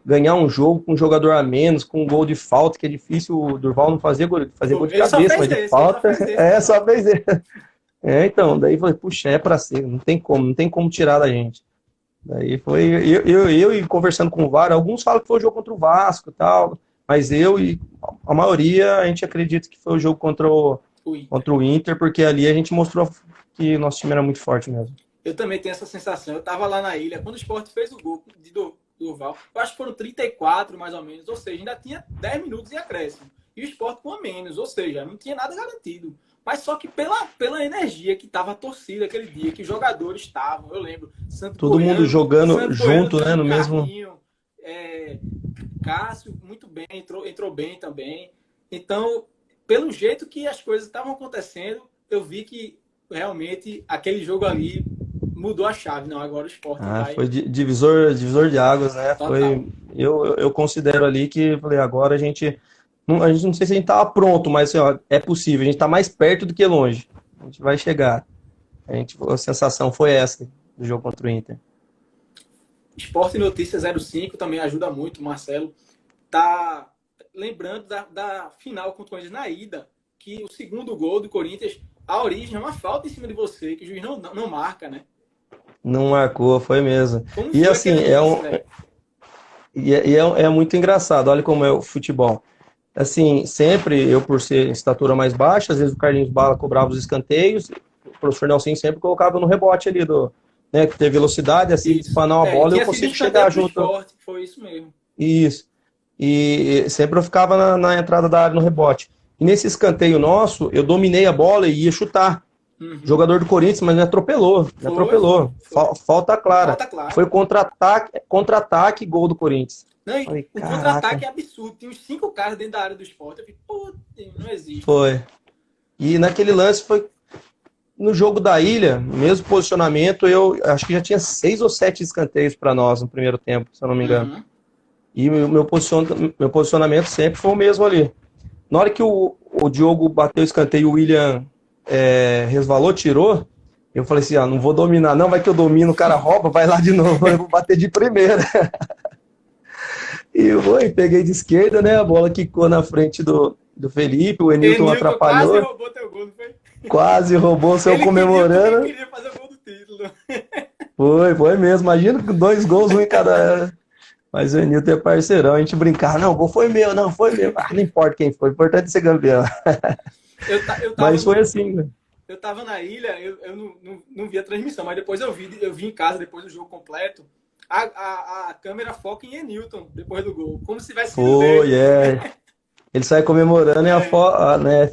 ganhar um jogo com um jogador a menos, com um gol de falta, que é difícil o Durval não fazer gol de cabeça, mas de falta, só fez esse. Então, daí falei, puxa, é pra ser, não tem como tirar da gente. Daí foi, eu conversando com o VAR, alguns falam que foi o jogo contra o Vasco e tal, mas eu e a maioria, a gente acredita que foi o jogo contra o Inter, porque ali a gente mostrou que nosso time era muito forte mesmo. Eu também tenho essa sensação, eu tava lá na ilha, quando o Sport fez o gol de Durval, eu acho que foram 34 mais ou menos, ou seja, ainda tinha 10 minutos em acréscimo. E o Sport com a menos, ou seja, não tinha nada garantido. Mas só que pela energia que estava a torcida aquele dia, que os jogadores estavam, eu lembro, todo mundo jogando junto, né, no mesmo... Cássio, muito bem, entrou bem também. Então, pelo jeito que as coisas estavam acontecendo, eu vi que realmente aquele jogo ali mudou a chave. Não, agora o Sport vai... Foi divisor de águas, né? Foi, eu considero ali que, falei, agora a gente não sei se a gente estava pronto, mas assim, ó, é possível, a gente está mais perto do que longe. A gente vai chegar. A sensação foi essa do jogo contra o Inter. Esporte Notícia 05 também ajuda muito, Marcelo. Tá lembrando da final contra o Corinthians na ida, que o segundo gol do Corinthians, a origem é uma falta em cima de você, que o juiz não marca, né? Não marcou, foi mesmo. Como e assim, é muito engraçado, olha como é o futebol. Assim, sempre, eu por ser estatura mais baixa, às vezes o Carlinhos Bala cobrava os escanteios, o professor Nelson sempre colocava no rebote ali, né, que tem velocidade, assim, espanar uma bola, eu consigo chegar junto. Forte, foi isso mesmo. Isso. E sempre eu ficava na entrada da área no rebote. E nesse escanteio nosso, eu dominei a bola e ia chutar. Uhum. Jogador do Corinthians, mas me atropelou. Foi. Falta clara. Foi contra-ataque, gol do Corinthians. Não, o contra-ataque é absurdo. Tem uns 5 caras dentro da área do Sport. Eu falei, não existe. Foi. E naquele lance foi no jogo da Ilha, mesmo posicionamento, eu acho que já tinha 6 ou 7 escanteios para nós no primeiro tempo, se eu não me engano. Uhum. E o meu posicionamento sempre foi o mesmo ali. Na hora que o Diogo bateu o escanteio e o William resvalou, tirou, eu falei assim, não vou dominar, não, vai que eu domino, o cara rouba, vai lá de novo, eu vou bater de primeira. E peguei de esquerda, né, a bola quicou na frente do Felipe, o Enilton atrapalhou. Quase roubou teu gol, não foi? Quase roubou, saiu comemorando. Ele queria fazer o gol do título. Foi mesmo, imagina 2 gols, um em cada... Mas o Enilton é parceirão, a gente brincava, não, o gol foi meu, não importa quem foi, o importante é ser campeão. Mas foi assim, né? Eu tava na ilha, eu não vi a transmissão, mas depois eu vi em casa, depois do jogo completo, a câmera foca em Enilton, depois do gol, como se tivesse sido dele. Ele sai comemorando e né,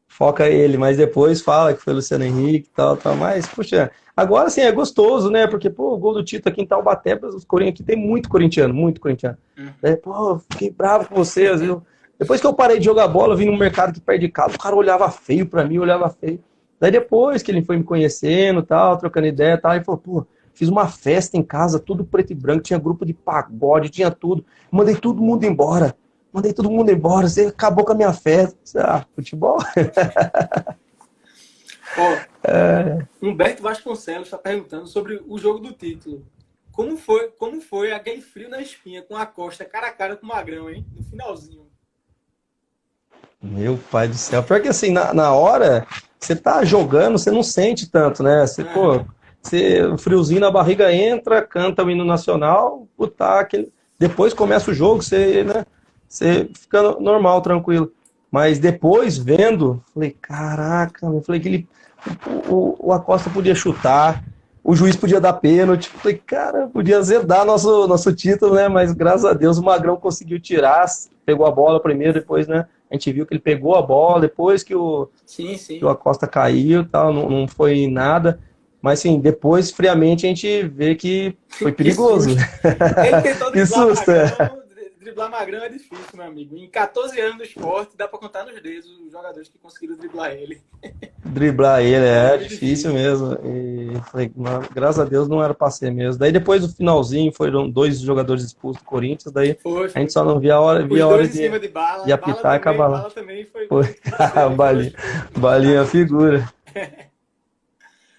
foca ele, mas depois fala que foi o Luciano Henrique e tal, mas, puxa, Agora, sim, é gostoso, né? Porque, pô, o gol do Tito aqui em Taubaté, os aqui tem muito corintiano, muito corintiano. Né? Pô, eu fiquei bravo com você, às vezes. Depois que eu parei de jogar bola, eu vim no mercado aqui perto de casa, o cara olhava feio pra mim, olhava feio. Daí depois que ele foi me conhecendo, tal, trocando ideia, tal, ele falou, pô, fiz uma festa em casa, tudo preto e branco, tinha grupo de pagode, tinha tudo. Mandei todo mundo embora. Mandei todo mundo embora, você acabou com a minha festa. Ah, futebol? Ó, Humberto Vasconcelos está perguntando sobre o jogo do título. Como foi aquele frio na espinha com a Costa cara a cara com o Magrão, hein? No finalzinho. Meu pai do céu. Pior que assim, na hora, você tá jogando, você não sente tanto, né? Você, pô, o friozinho na barriga entra, canta o hino nacional, puta, depois começa o jogo, você, né? Você fica normal, tranquilo. Mas depois, vendo, falei, caraca, eu falei que o Acosta podia chutar, o juiz podia dar pênalti. Falei, cara, podia azedar nosso título, né? Mas graças a Deus o Magrão conseguiu tirar, pegou a bola primeiro, depois, né? A gente viu que ele pegou a bola, depois que que o Acosta caiu, tal, não foi nada. Mas, assim, depois, friamente, a gente vê que foi perigoso. Ele tentou que susto, driblar Magrão é difícil, meu amigo. Em 14 anos do esporte, dá pra contar nos dedos os jogadores que conseguiram driblar ele. Driblar ele, é difícil mesmo. E falei, graças a Deus não era pra ser mesmo. Daí depois do finalzinho, foram 2 jogadores expulsos do Corinthians, daí foi. A gente só não via a hora, de apitar e acabar lá. Bala também foi. Balinha figura.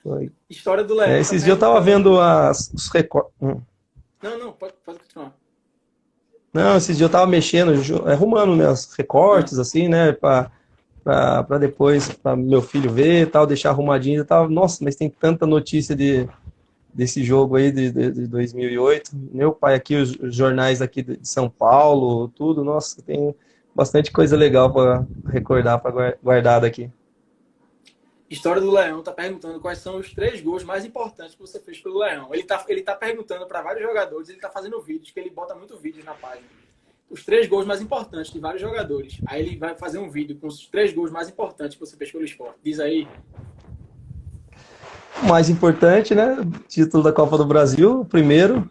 Foi. História do Leão. Esses dias eu tava vendo os recortes. Não, pode continuar. Não, esses dias eu tava mexendo, arrumando, né, os recortes, assim, né, pra depois, pra meu filho ver e tal, deixar arrumadinho e tal. Nossa, mas tem tanta notícia desse jogo aí de 2008. Meu pai aqui, os jornais aqui de São Paulo, tudo, nossa, tem bastante coisa legal para recordar, para guardar aqui. História do Leão tá perguntando quais são os 3 gols mais importantes que você fez pelo Leão. Ele tá perguntando para vários jogadores, ele tá fazendo vídeos, que ele bota muito vídeos na página. Os 3 gols mais importantes de vários jogadores. Aí ele vai fazer um vídeo com os 3 gols mais importantes que você fez pelo esporte. Diz aí. O mais importante, né? Título da Copa do Brasil, o primeiro.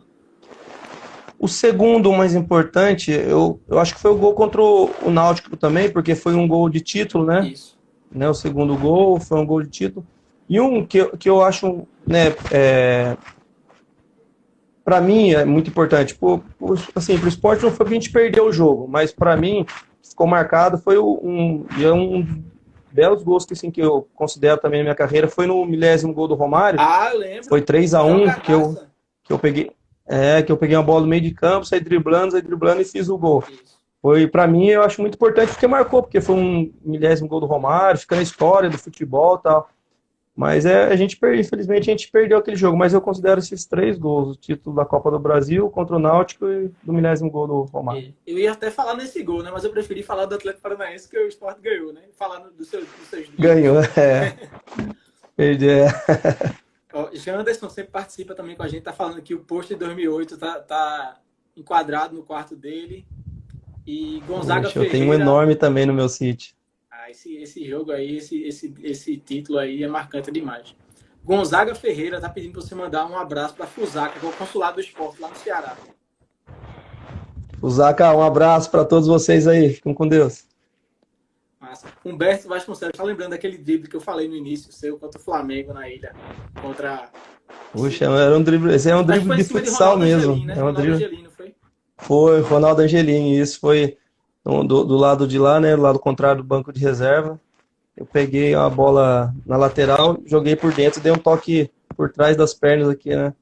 O segundo, mais importante, eu acho que foi o gol contra o Náutico também, porque foi um gol de título, né? Isso. Né, o segundo gol foi um gol de título. E um que eu acho, né, para mim é muito importante. Assim, pro esporte não foi que a gente perdeu o jogo, mas para mim ficou marcado, foi um belos gols que, assim, que eu considero também na minha carreira, foi no 10º gol do Romário. Eu lembro. Foi 3-1 que eu peguei uma bola no meio de campo, saí driblando e fiz o gol. Isso. Foi, pra mim, eu acho muito importante porque marcou, porque foi um 10º gol do Romário, fica na história do futebol e tal. Mas infelizmente, a gente perdeu aquele jogo, mas eu considero esses 3 gols, o título da Copa do Brasil contra o Náutico e do 10º gol do Romário. Eu ia até falar nesse gol, né? Mas eu preferi falar do Atlético Paranaense, que o Sport ganhou, né? Falar dos seus ganhou, Perdi, Janderson sempre participa também com a gente, tá falando que o post de 2008 tá enquadrado no quarto dele. E Gonzaga Ferreira... Eu tenho um enorme também no meu sítio. Esse jogo aí, esse título aí é marcante demais. Gonzaga Ferreira tá pedindo pra você mandar um abraço pra Fusaca, que é o consulado do esporte lá no Ceará. Fusaca, um abraço pra todos vocês aí. Fiquem com Deus. Massa. Humberto Vasconcelos, tá lembrando daquele drible que eu falei no início, seu contra o Flamengo na ilha? Puxa, era um drible. Esse é um drible de futsal mesmo. Angelim, né? É um drible. Angelim, foi? Foi, Ronaldo Angelim. Isso foi do lado de lá, né? Do lado contrário do banco de reserva. Eu peguei a bola na lateral, joguei por dentro, dei um toque por trás das pernas aqui, né?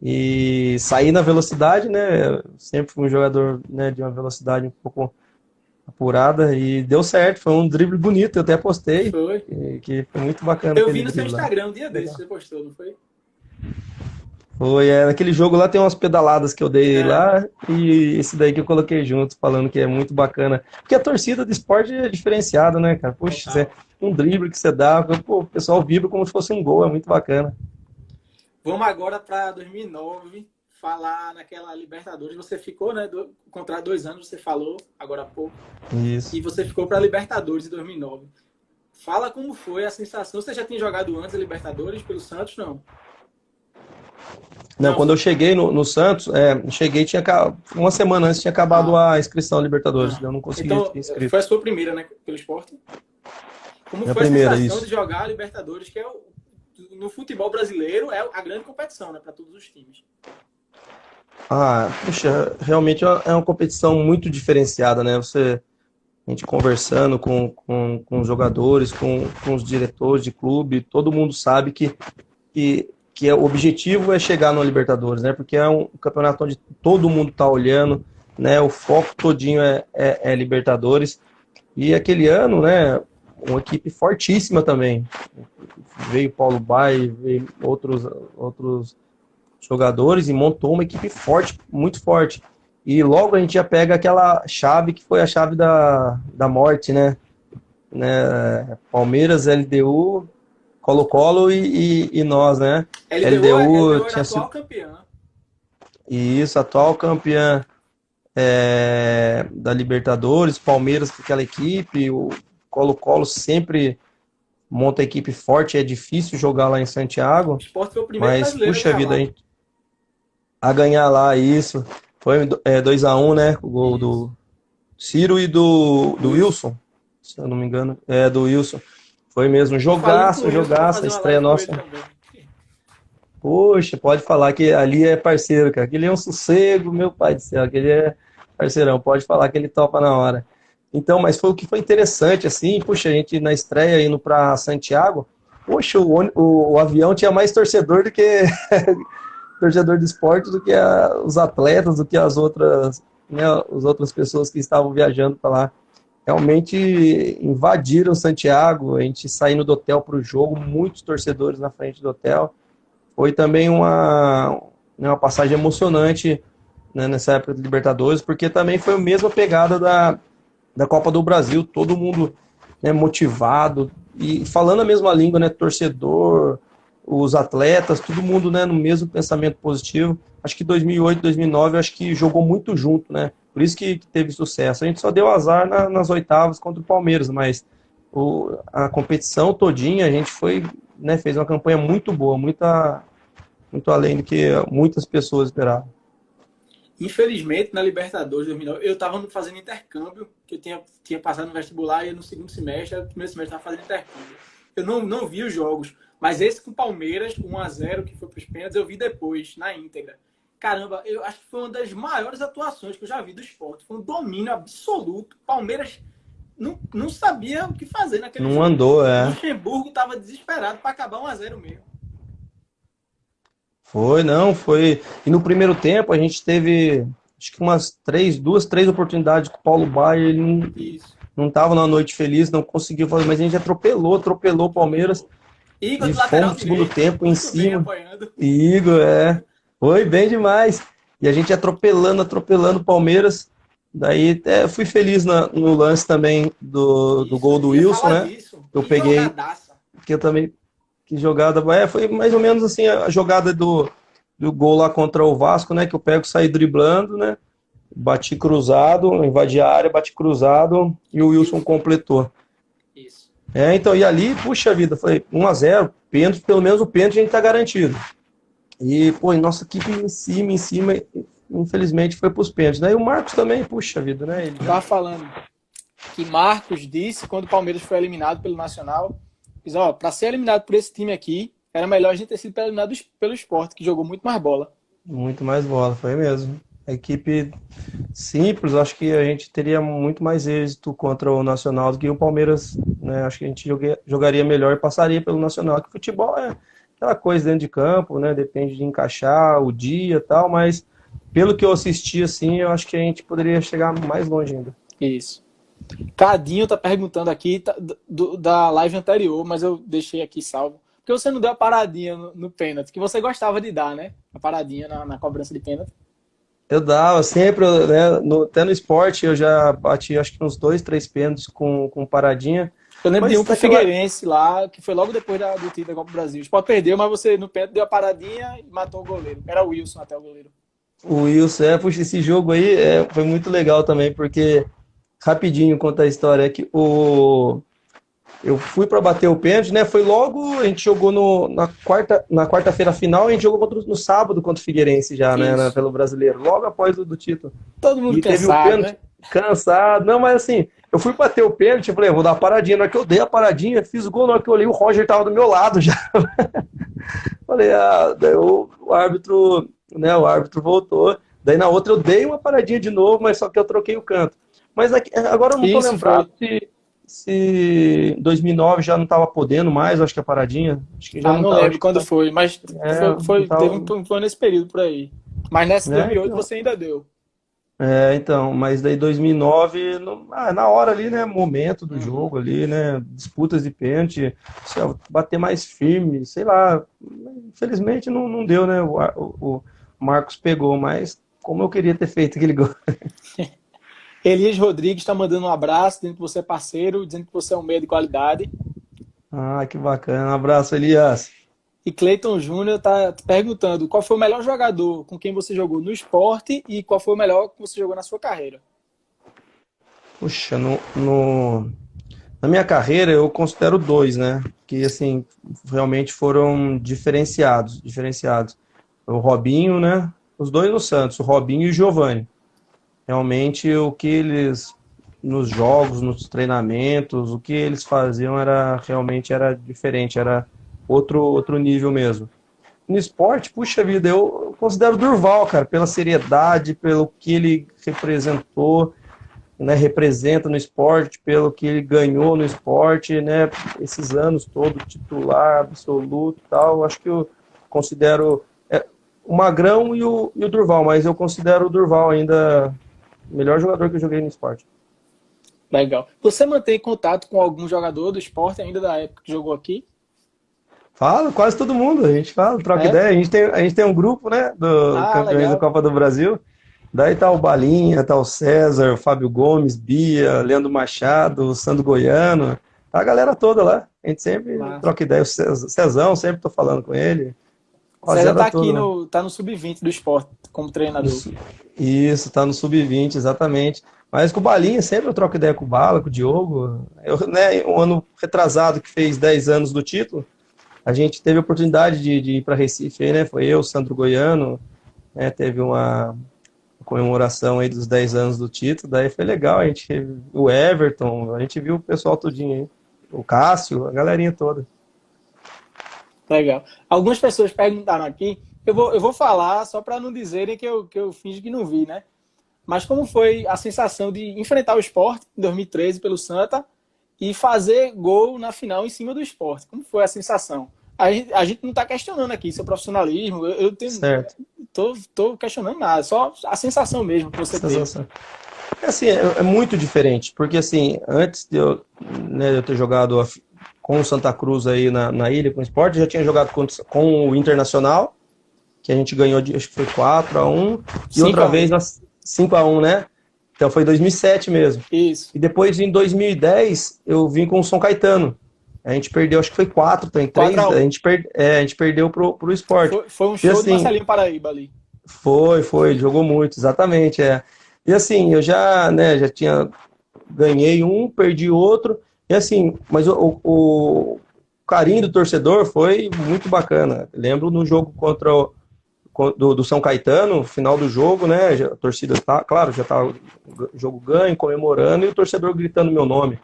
E saí na velocidade, né? Eu sempre fui um jogador, né, de uma velocidade um pouco apurada e deu certo. Foi um drible bonito, eu até postei. Foi. Que foi muito bacana. Eu vi no seu Instagram um dia desses, você postou, não foi? Foi, naquele jogo lá tem umas pedaladas que eu dei lá e esse daí que eu coloquei junto, falando que é muito bacana. Porque a torcida do esporte é diferenciada, né, cara? Poxa, um drible que você dá, pô, o pessoal vibra como se fosse um gol, é muito bacana. Vamos agora para 2009, falar naquela Libertadores. Você ficou, né, contrato 2 anos, você falou agora há pouco. Isso. E você ficou para a Libertadores em 2009. Fala como foi a sensação. Você já tinha jogado antes a Libertadores pelo Santos, não? Não, Não, quando eu cheguei no Santos, uma semana antes tinha acabado ah, a inscrição à Libertadores, ah. eu não conseguia Então, ser inscrito. foi a sua primeira, né, pelo esporte? Como Minha foi a primeira, sensação de isso. jogar a Libertadores, que no futebol brasileiro é a grande competição, né, para todos os times? Ah, puxa, realmente é uma competição muito diferenciada, né? A gente conversando com os jogadores, com os diretores de clube, todo mundo sabe que o objetivo é chegar no Libertadores, né? Porque é um campeonato onde todo mundo tá olhando, né? O foco todinho é Libertadores. E aquele ano, né? Uma equipe fortíssima também. Veio Paulo Baier, veio outros jogadores e montou uma equipe forte, muito forte. E logo a gente já pega aquela chave que foi a chave da morte, né? Palmeiras, LDU, Colo-Colo e nós, né? LDU LDU era tinha sido atual campeã. isso, atual campeã da Libertadores, Palmeiras com aquela equipe, o Colo-Colo sempre monta equipe forte, é difícil jogar lá em O Santiago, Sport foi o primeiro mas brasileiro a puxa ganhar vida, lá. a ganhar lá isso. Foi 2-1, né? O gol Isso. do Ciro e do Wilson. Wilson, se eu não me engano. É, do Wilson. Foi mesmo. Tô falando com o Jogaço, Wilson para jogaço, a fazer uma estreia live com ele nossa. também. Poxa, pode falar que ali é parceiro, cara. Aquele é um sossego, meu pai do céu. Aquele é parceirão, pode falar que ele topa na hora. Então, mas foi o que foi interessante, assim. Puxa, a gente na estreia indo para Santiago. Poxa, o avião tinha mais torcedor do que torcedor de esporte do que os atletas, do que né, as outras pessoas que estavam viajando para lá. Realmente invadiram Santiago, a gente saindo do hotel para o jogo, muitos torcedores na frente do hotel. Foi também uma passagem emocionante, né, nessa época de Libertadores, porque também foi a mesma pegada da Copa do Brasil, todo mundo, né, motivado e falando a mesma língua, né, torcedor, os atletas, todo mundo, né, no mesmo pensamento positivo. Acho que 2008, 2009, acho que jogou muito junto, né? Por isso que teve sucesso. A gente só deu azar nas oitavas contra o Palmeiras, mas a competição todinha, a gente foi, né, fez uma campanha muito boa, muito além do que muitas pessoas esperavam. Infelizmente, na Libertadores 2009, eu estava fazendo intercâmbio, que eu tinha passado no vestibular e no segundo semestre, no primeiro semestre estava fazendo intercâmbio. Eu não vi os jogos, mas esse com o Palmeiras, 1-0, que foi para os pênaltis, eu vi depois, na íntegra. Caramba, eu acho que foi uma das maiores atuações que eu já vi do esporte. Foi um domínio absoluto. Palmeiras não sabia o que fazer naquele Não jogo. andou, O é. Luxemburgo estava desesperado para acabar 1-0 mesmo. Foi, não, foi. E no primeiro tempo a gente teve, acho que duas, três oportunidades com o Paulo Baier, ele Isso. não estava na noite feliz, não conseguiu fazer, mas a gente atropelou o Palmeiras Igor e do lateral fomos pro segundo direito, tempo em muito bem cima. apoiando. E Igor, foi bem demais. E a gente atropelando o Palmeiras. Daí até fui feliz no lance também do Isso, gol do eu ia Wilson, falar né? disso. Eu Que peguei, jogadaça. que eu também, que jogada, foi mais ou menos assim a jogada do gol lá contra o Vasco, né? Que eu pego, saí driblando, né? Bati cruzado, invadi a área, bati cruzado e o Wilson completou. Isso. Então, e ali, puxa vida, falei 1-0, pênalti, pelo menos o pênalti a gente tá garantido. E, pô, nossa equipe em cima, infelizmente foi pros pênaltis. Daí o Marcos também, puxa vida, né? Ele Tava falando que Marcos disse, quando o Palmeiras foi eliminado pelo Nacional, diz, para ser eliminado por esse time aqui, era melhor a gente ter sido eliminado pelo Sport, que jogou muito mais bola. muito mais bola, foi mesmo. A equipe simples, acho que a gente teria muito mais êxito contra o Nacional do que o Palmeiras, né? Acho que a gente jogaria melhor e passaria pelo Nacional, que o futebol é aquela coisa dentro de campo, né? Depende de encaixar o dia e tal, mas pelo que eu assisti, assim, eu acho que a gente poderia chegar mais longe ainda. Isso. Cadinho tá perguntando aqui da live anterior, mas eu deixei aqui salvo. Porque você não deu a paradinha no pênalti, que você gostava de dar, né? A paradinha na cobrança de pênalti. Eu dava sempre, né? Até no esporte eu já bati acho que uns 2, 3 pênaltis com paradinha. Eu lembro de Mas um pro Figueirense lá, que foi logo depois do título da Copa do Brasil. O Sport perdeu, mas você no pênalti deu a paradinha e matou o goleiro. Era o Wilson até o goleiro. O Wilson, puxa, esse jogo aí foi muito legal também, porque rapidinho contar a história, é que Eu fui para bater o pênalti, né? Foi logo, a gente jogou na quarta-feira final, a gente jogou no sábado contra o Figueirense já, né? Isso. Pelo Brasileiro, logo após o do título. Todo mundo E teve o cansado, pênalti, né? cansado. Não, mas assim, eu fui bater o pênalti, eu falei, vou dar uma paradinha. Na hora que eu dei a paradinha, fiz o gol, na hora que eu olhei, o Roger tava do meu lado já. Falei, daí o árbitro, né? O árbitro voltou. Daí na outra eu dei uma paradinha de novo, mas só que eu troquei o canto. Mas agora eu não tô Isso foi. lembrado se em 2009 já não estava podendo mais, acho que a paradinha. Acho que já Ah, não não estava. lembro quando foi, mas Não teve tava, foi nesse período por aí. Mas nessa né? 2008 Então, você ainda deu. então, mas daí 2009, na hora ali, né? Momento do Uhum. jogo ali, né? Disputas de pênalti, se eu bater mais firme, sei lá. Infelizmente não deu, né? O Marcos pegou, mas como eu queria ter feito aquele gol. Elias Rodrigues está mandando um abraço, dizendo que você é parceiro, dizendo que você é um meia de qualidade. Ah, que bacana. Um abraço, Elias. E Cleiton Júnior está perguntando qual foi o melhor jogador com quem você jogou no esporte e qual foi o melhor que você jogou na sua carreira. Puxa, na minha carreira eu considero dois, né? Que assim, realmente foram diferenciados. O Robinho, né? Os dois no Santos, o Robinho e o Giovani. Realmente o que eles nos jogos, nos treinamentos, o que eles faziam realmente era diferente, era outro nível mesmo. No esporte, puxa vida, eu considero o Durval, cara, pela seriedade, pelo que ele representou, né, representa no esporte, pelo que ele ganhou no esporte, né, esses anos todos, titular, absoluto e tal. Acho que eu considero o Magrão e o Durval, mas eu considero o Durval ainda o melhor jogador que eu joguei no esporte. Legal. Você mantém contato com algum jogador do esporte ainda da época que jogou aqui? Fala, quase todo mundo, a gente fala, troca É? ideia. A gente tem um grupo, né, do Ah, campeões da legal. Copa do Brasil. Daí tá o Balinha, tá o César, o Fábio Gomes, Bia, Leandro Machado, o Sandro Goiano, tá a galera toda lá. A gente sempre Massa. troca ideia. O Cezão, sempre tô falando com ele. César Rapaziada tá aqui toda lá. tá no sub-20 do esporte como treinador. Isso, isso, tá no sub-20, exatamente. Mas com o Balinha, sempre eu troco ideia com o Bala, com o Diogo. Eu, né, um ano retrasado que fez 10 anos do título, a gente teve a oportunidade de ir para Recife aí, né? Foi eu, Sandro Goiano, né? Teve uma comemoração aí dos 10 anos do título, daí foi legal, o Everton, a gente viu o pessoal todinho aí, o Cássio, a galerinha toda. Legal. Algumas pessoas perguntaram aqui, eu vou falar só para não dizerem que eu fingi que não vi, né? Mas como foi a sensação de enfrentar o Sport em 2013 pelo Santa e fazer gol na final em cima do Sport? Como foi a sensação? A gente não está questionando aqui seu profissionalismo, Certo. tô questionando nada, só a sensação mesmo que você teve. Sensação. Assim, é muito diferente, porque assim, antes de eu, né, eu ter jogado com o Santa Cruz aí na ilha, com o Sport, eu já tinha jogado com o Internacional, que a gente ganhou, acho que foi 4-1, e outra 5-1. vez 5-1, né? Então foi 2007 mesmo. Isso. E depois, em 2010, eu vim com o São Caetano. A gente perdeu, acho que foi 4, tem 3, 4-1. a gente perdeu pro Sport. Foi um E show de assim, Marcelinho Paraíba ali. foi, jogou muito, exatamente, é. E assim, eu já, né, já tinha, ganhei um, perdi outro, e assim, mas o carinho do torcedor foi muito bacana. Lembro no jogo do São Caetano, final do jogo, né, a torcida, claro, já estava jogo ganho, comemorando, e o torcedor gritando meu nome.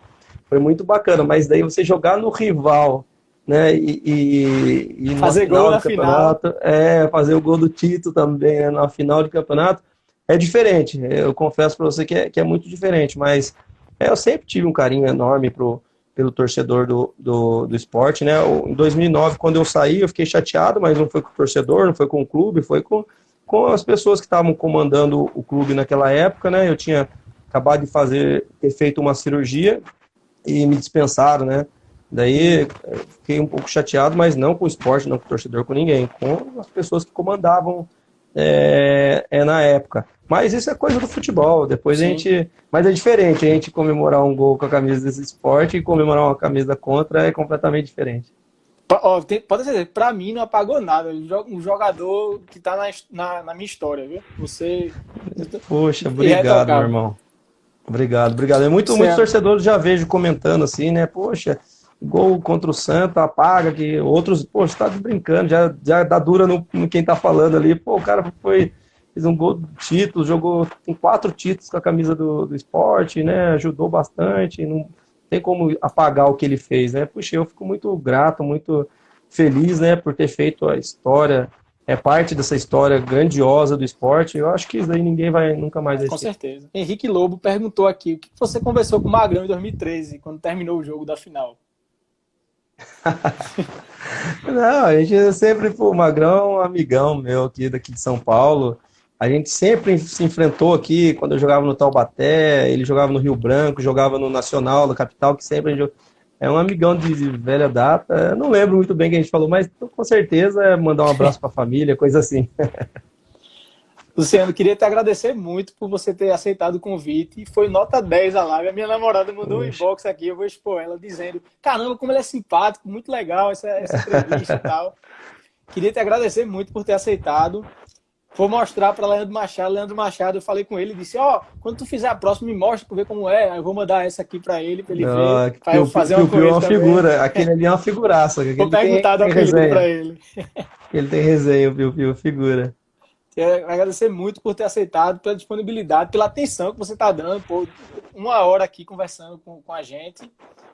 Foi muito bacana, mas daí você jogar no rival, né, e numa Fazer gol final na do final. campeonato, fazer o gol do Tito também, né, na final de campeonato, é diferente. Eu confesso para você que é muito diferente, mas eu sempre tive um carinho enorme pelo torcedor do esporte, né? Em 2009, quando eu saí, eu fiquei chateado, mas não foi com o torcedor, não foi com o clube, foi com as pessoas que estavam comandando o clube naquela época, né? Eu tinha acabado de ter feito uma cirurgia e me dispensaram, né? Daí eu fiquei um pouco chateado, mas não com o esporte, não com o torcedor, com ninguém, com as pessoas que comandavam na época. Mas isso é coisa do futebol. Depois Sim. Mas é diferente. A gente comemorar um gol com a camisa desse esporte e comemorar uma camisa contra é completamente diferente. Pode ser, pra mim não apagou nada. Um jogador que tá na minha história, viu? Você. Poxa, obrigado, meu Irretocável. irmão. Obrigado. É muito Você, torcedor, já vejo comentando assim, né? Poxa, gol contra o Santa, apaga, que outros, pô, você tá brincando, já dá dura no quem tá falando ali. Pô, o cara fez um gol de título, jogou, tem 4 títulos com a camisa do esporte, né? Ajudou bastante, não tem como apagar o que ele fez, né? Puxa, eu fico muito grato, muito feliz, né, por ter feito a história, parte dessa história grandiosa do esporte. Eu acho que isso aí ninguém vai nunca mais Com esquecer. certeza. Henrique Lobo perguntou aqui, o que você conversou com o Magrão em 2013, quando terminou o jogo da final? Não, a gente sempre, pô, o Magrão, amigão meu aqui daqui de São Paulo. A gente sempre se enfrentou aqui quando eu jogava no Taubaté, ele jogava no Rio Branco, jogava no Nacional, na capital, que sempre a gente é um amigão de velha data. Eu não lembro muito bem o que a gente falou, mas com certeza é mandar um abraço para a família, coisa assim. Luciano, queria te agradecer muito por você ter aceitado o convite. Foi nota 10 a live. A minha namorada mandou um inbox aqui, eu vou expor ela, dizendo: caramba, como ele é simpático, muito legal essa entrevista e tal. Queria te agradecer muito por ter aceitado. Vou mostrar para Leandro Machado. Leandro Machado, eu falei com ele, disse: quando tu fizer a próxima, me mostra para ver como é. Aí eu vou mandar essa aqui para ele ver, para eu fazer uma coisa também. Figura. Aquele ali é uma figuraça. Vou perguntar do apelido para ele. Ele tem resenha, o Piu Piu, figura. Quero agradecer muito por ter aceitado, pela disponibilidade, pela atenção que você está dando, por 1 hora aqui conversando com a gente,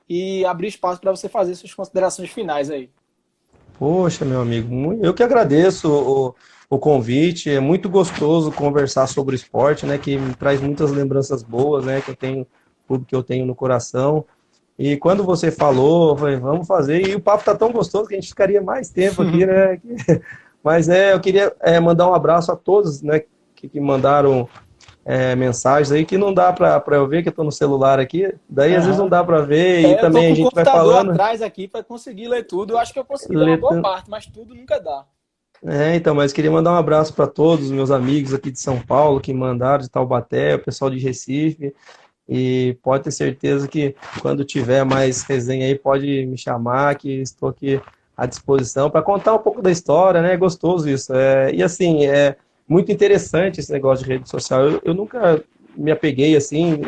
e abrir espaço para você fazer suas considerações finais aí. Poxa, meu amigo, eu que agradeço o convite. É muito gostoso conversar sobre esporte, né, que me traz muitas lembranças boas, né, que eu tenho, tudo que eu tenho no coração. E quando você falou, eu falei, vamos fazer, e o papo tá tão gostoso que a gente ficaria mais tempo aqui, né? Mas eu queria mandar um abraço a todos, né, que mandaram mensagens aí, que não dá para eu ver, que eu tô no celular aqui, daí às vezes não dá para ver, e também a gente vai falando. Eu tô com o computador atrás aqui para conseguir ler tudo. Eu acho que eu consegui ler uma boa parte, mas tudo nunca dá. Então, mas queria mandar um abraço para todos os meus amigos aqui de São Paulo, que mandaram, de Taubaté, o pessoal de Recife, e pode ter certeza que quando tiver mais resenha aí, pode me chamar, que estou aqui à disposição para contar um pouco da história, né? É gostoso isso. E assim, é muito interessante esse negócio de rede social. Eu nunca me apeguei assim,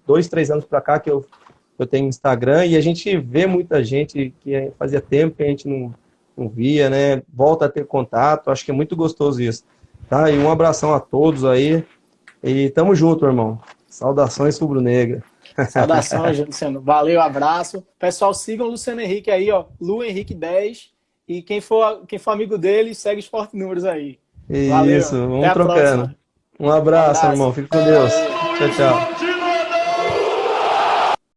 2, 3 anos para cá que eu tenho Instagram, e a gente vê muita gente que fazia tempo que a gente não via, né? Volta a ter contato, acho que é muito gostoso isso. Tá? E um abração a todos aí, e tamo junto, irmão. Saudações rubro-negra. Saudações, Luciano. Valeu, abraço. Pessoal, sigam o Luciano Henrique aí, Lu Henrique 10. E quem for amigo dele, segue os Sport Números aí. Valeu. Isso, vamos trocando. Um abraço, irmão. Fique com Deus. Tchau, tchau.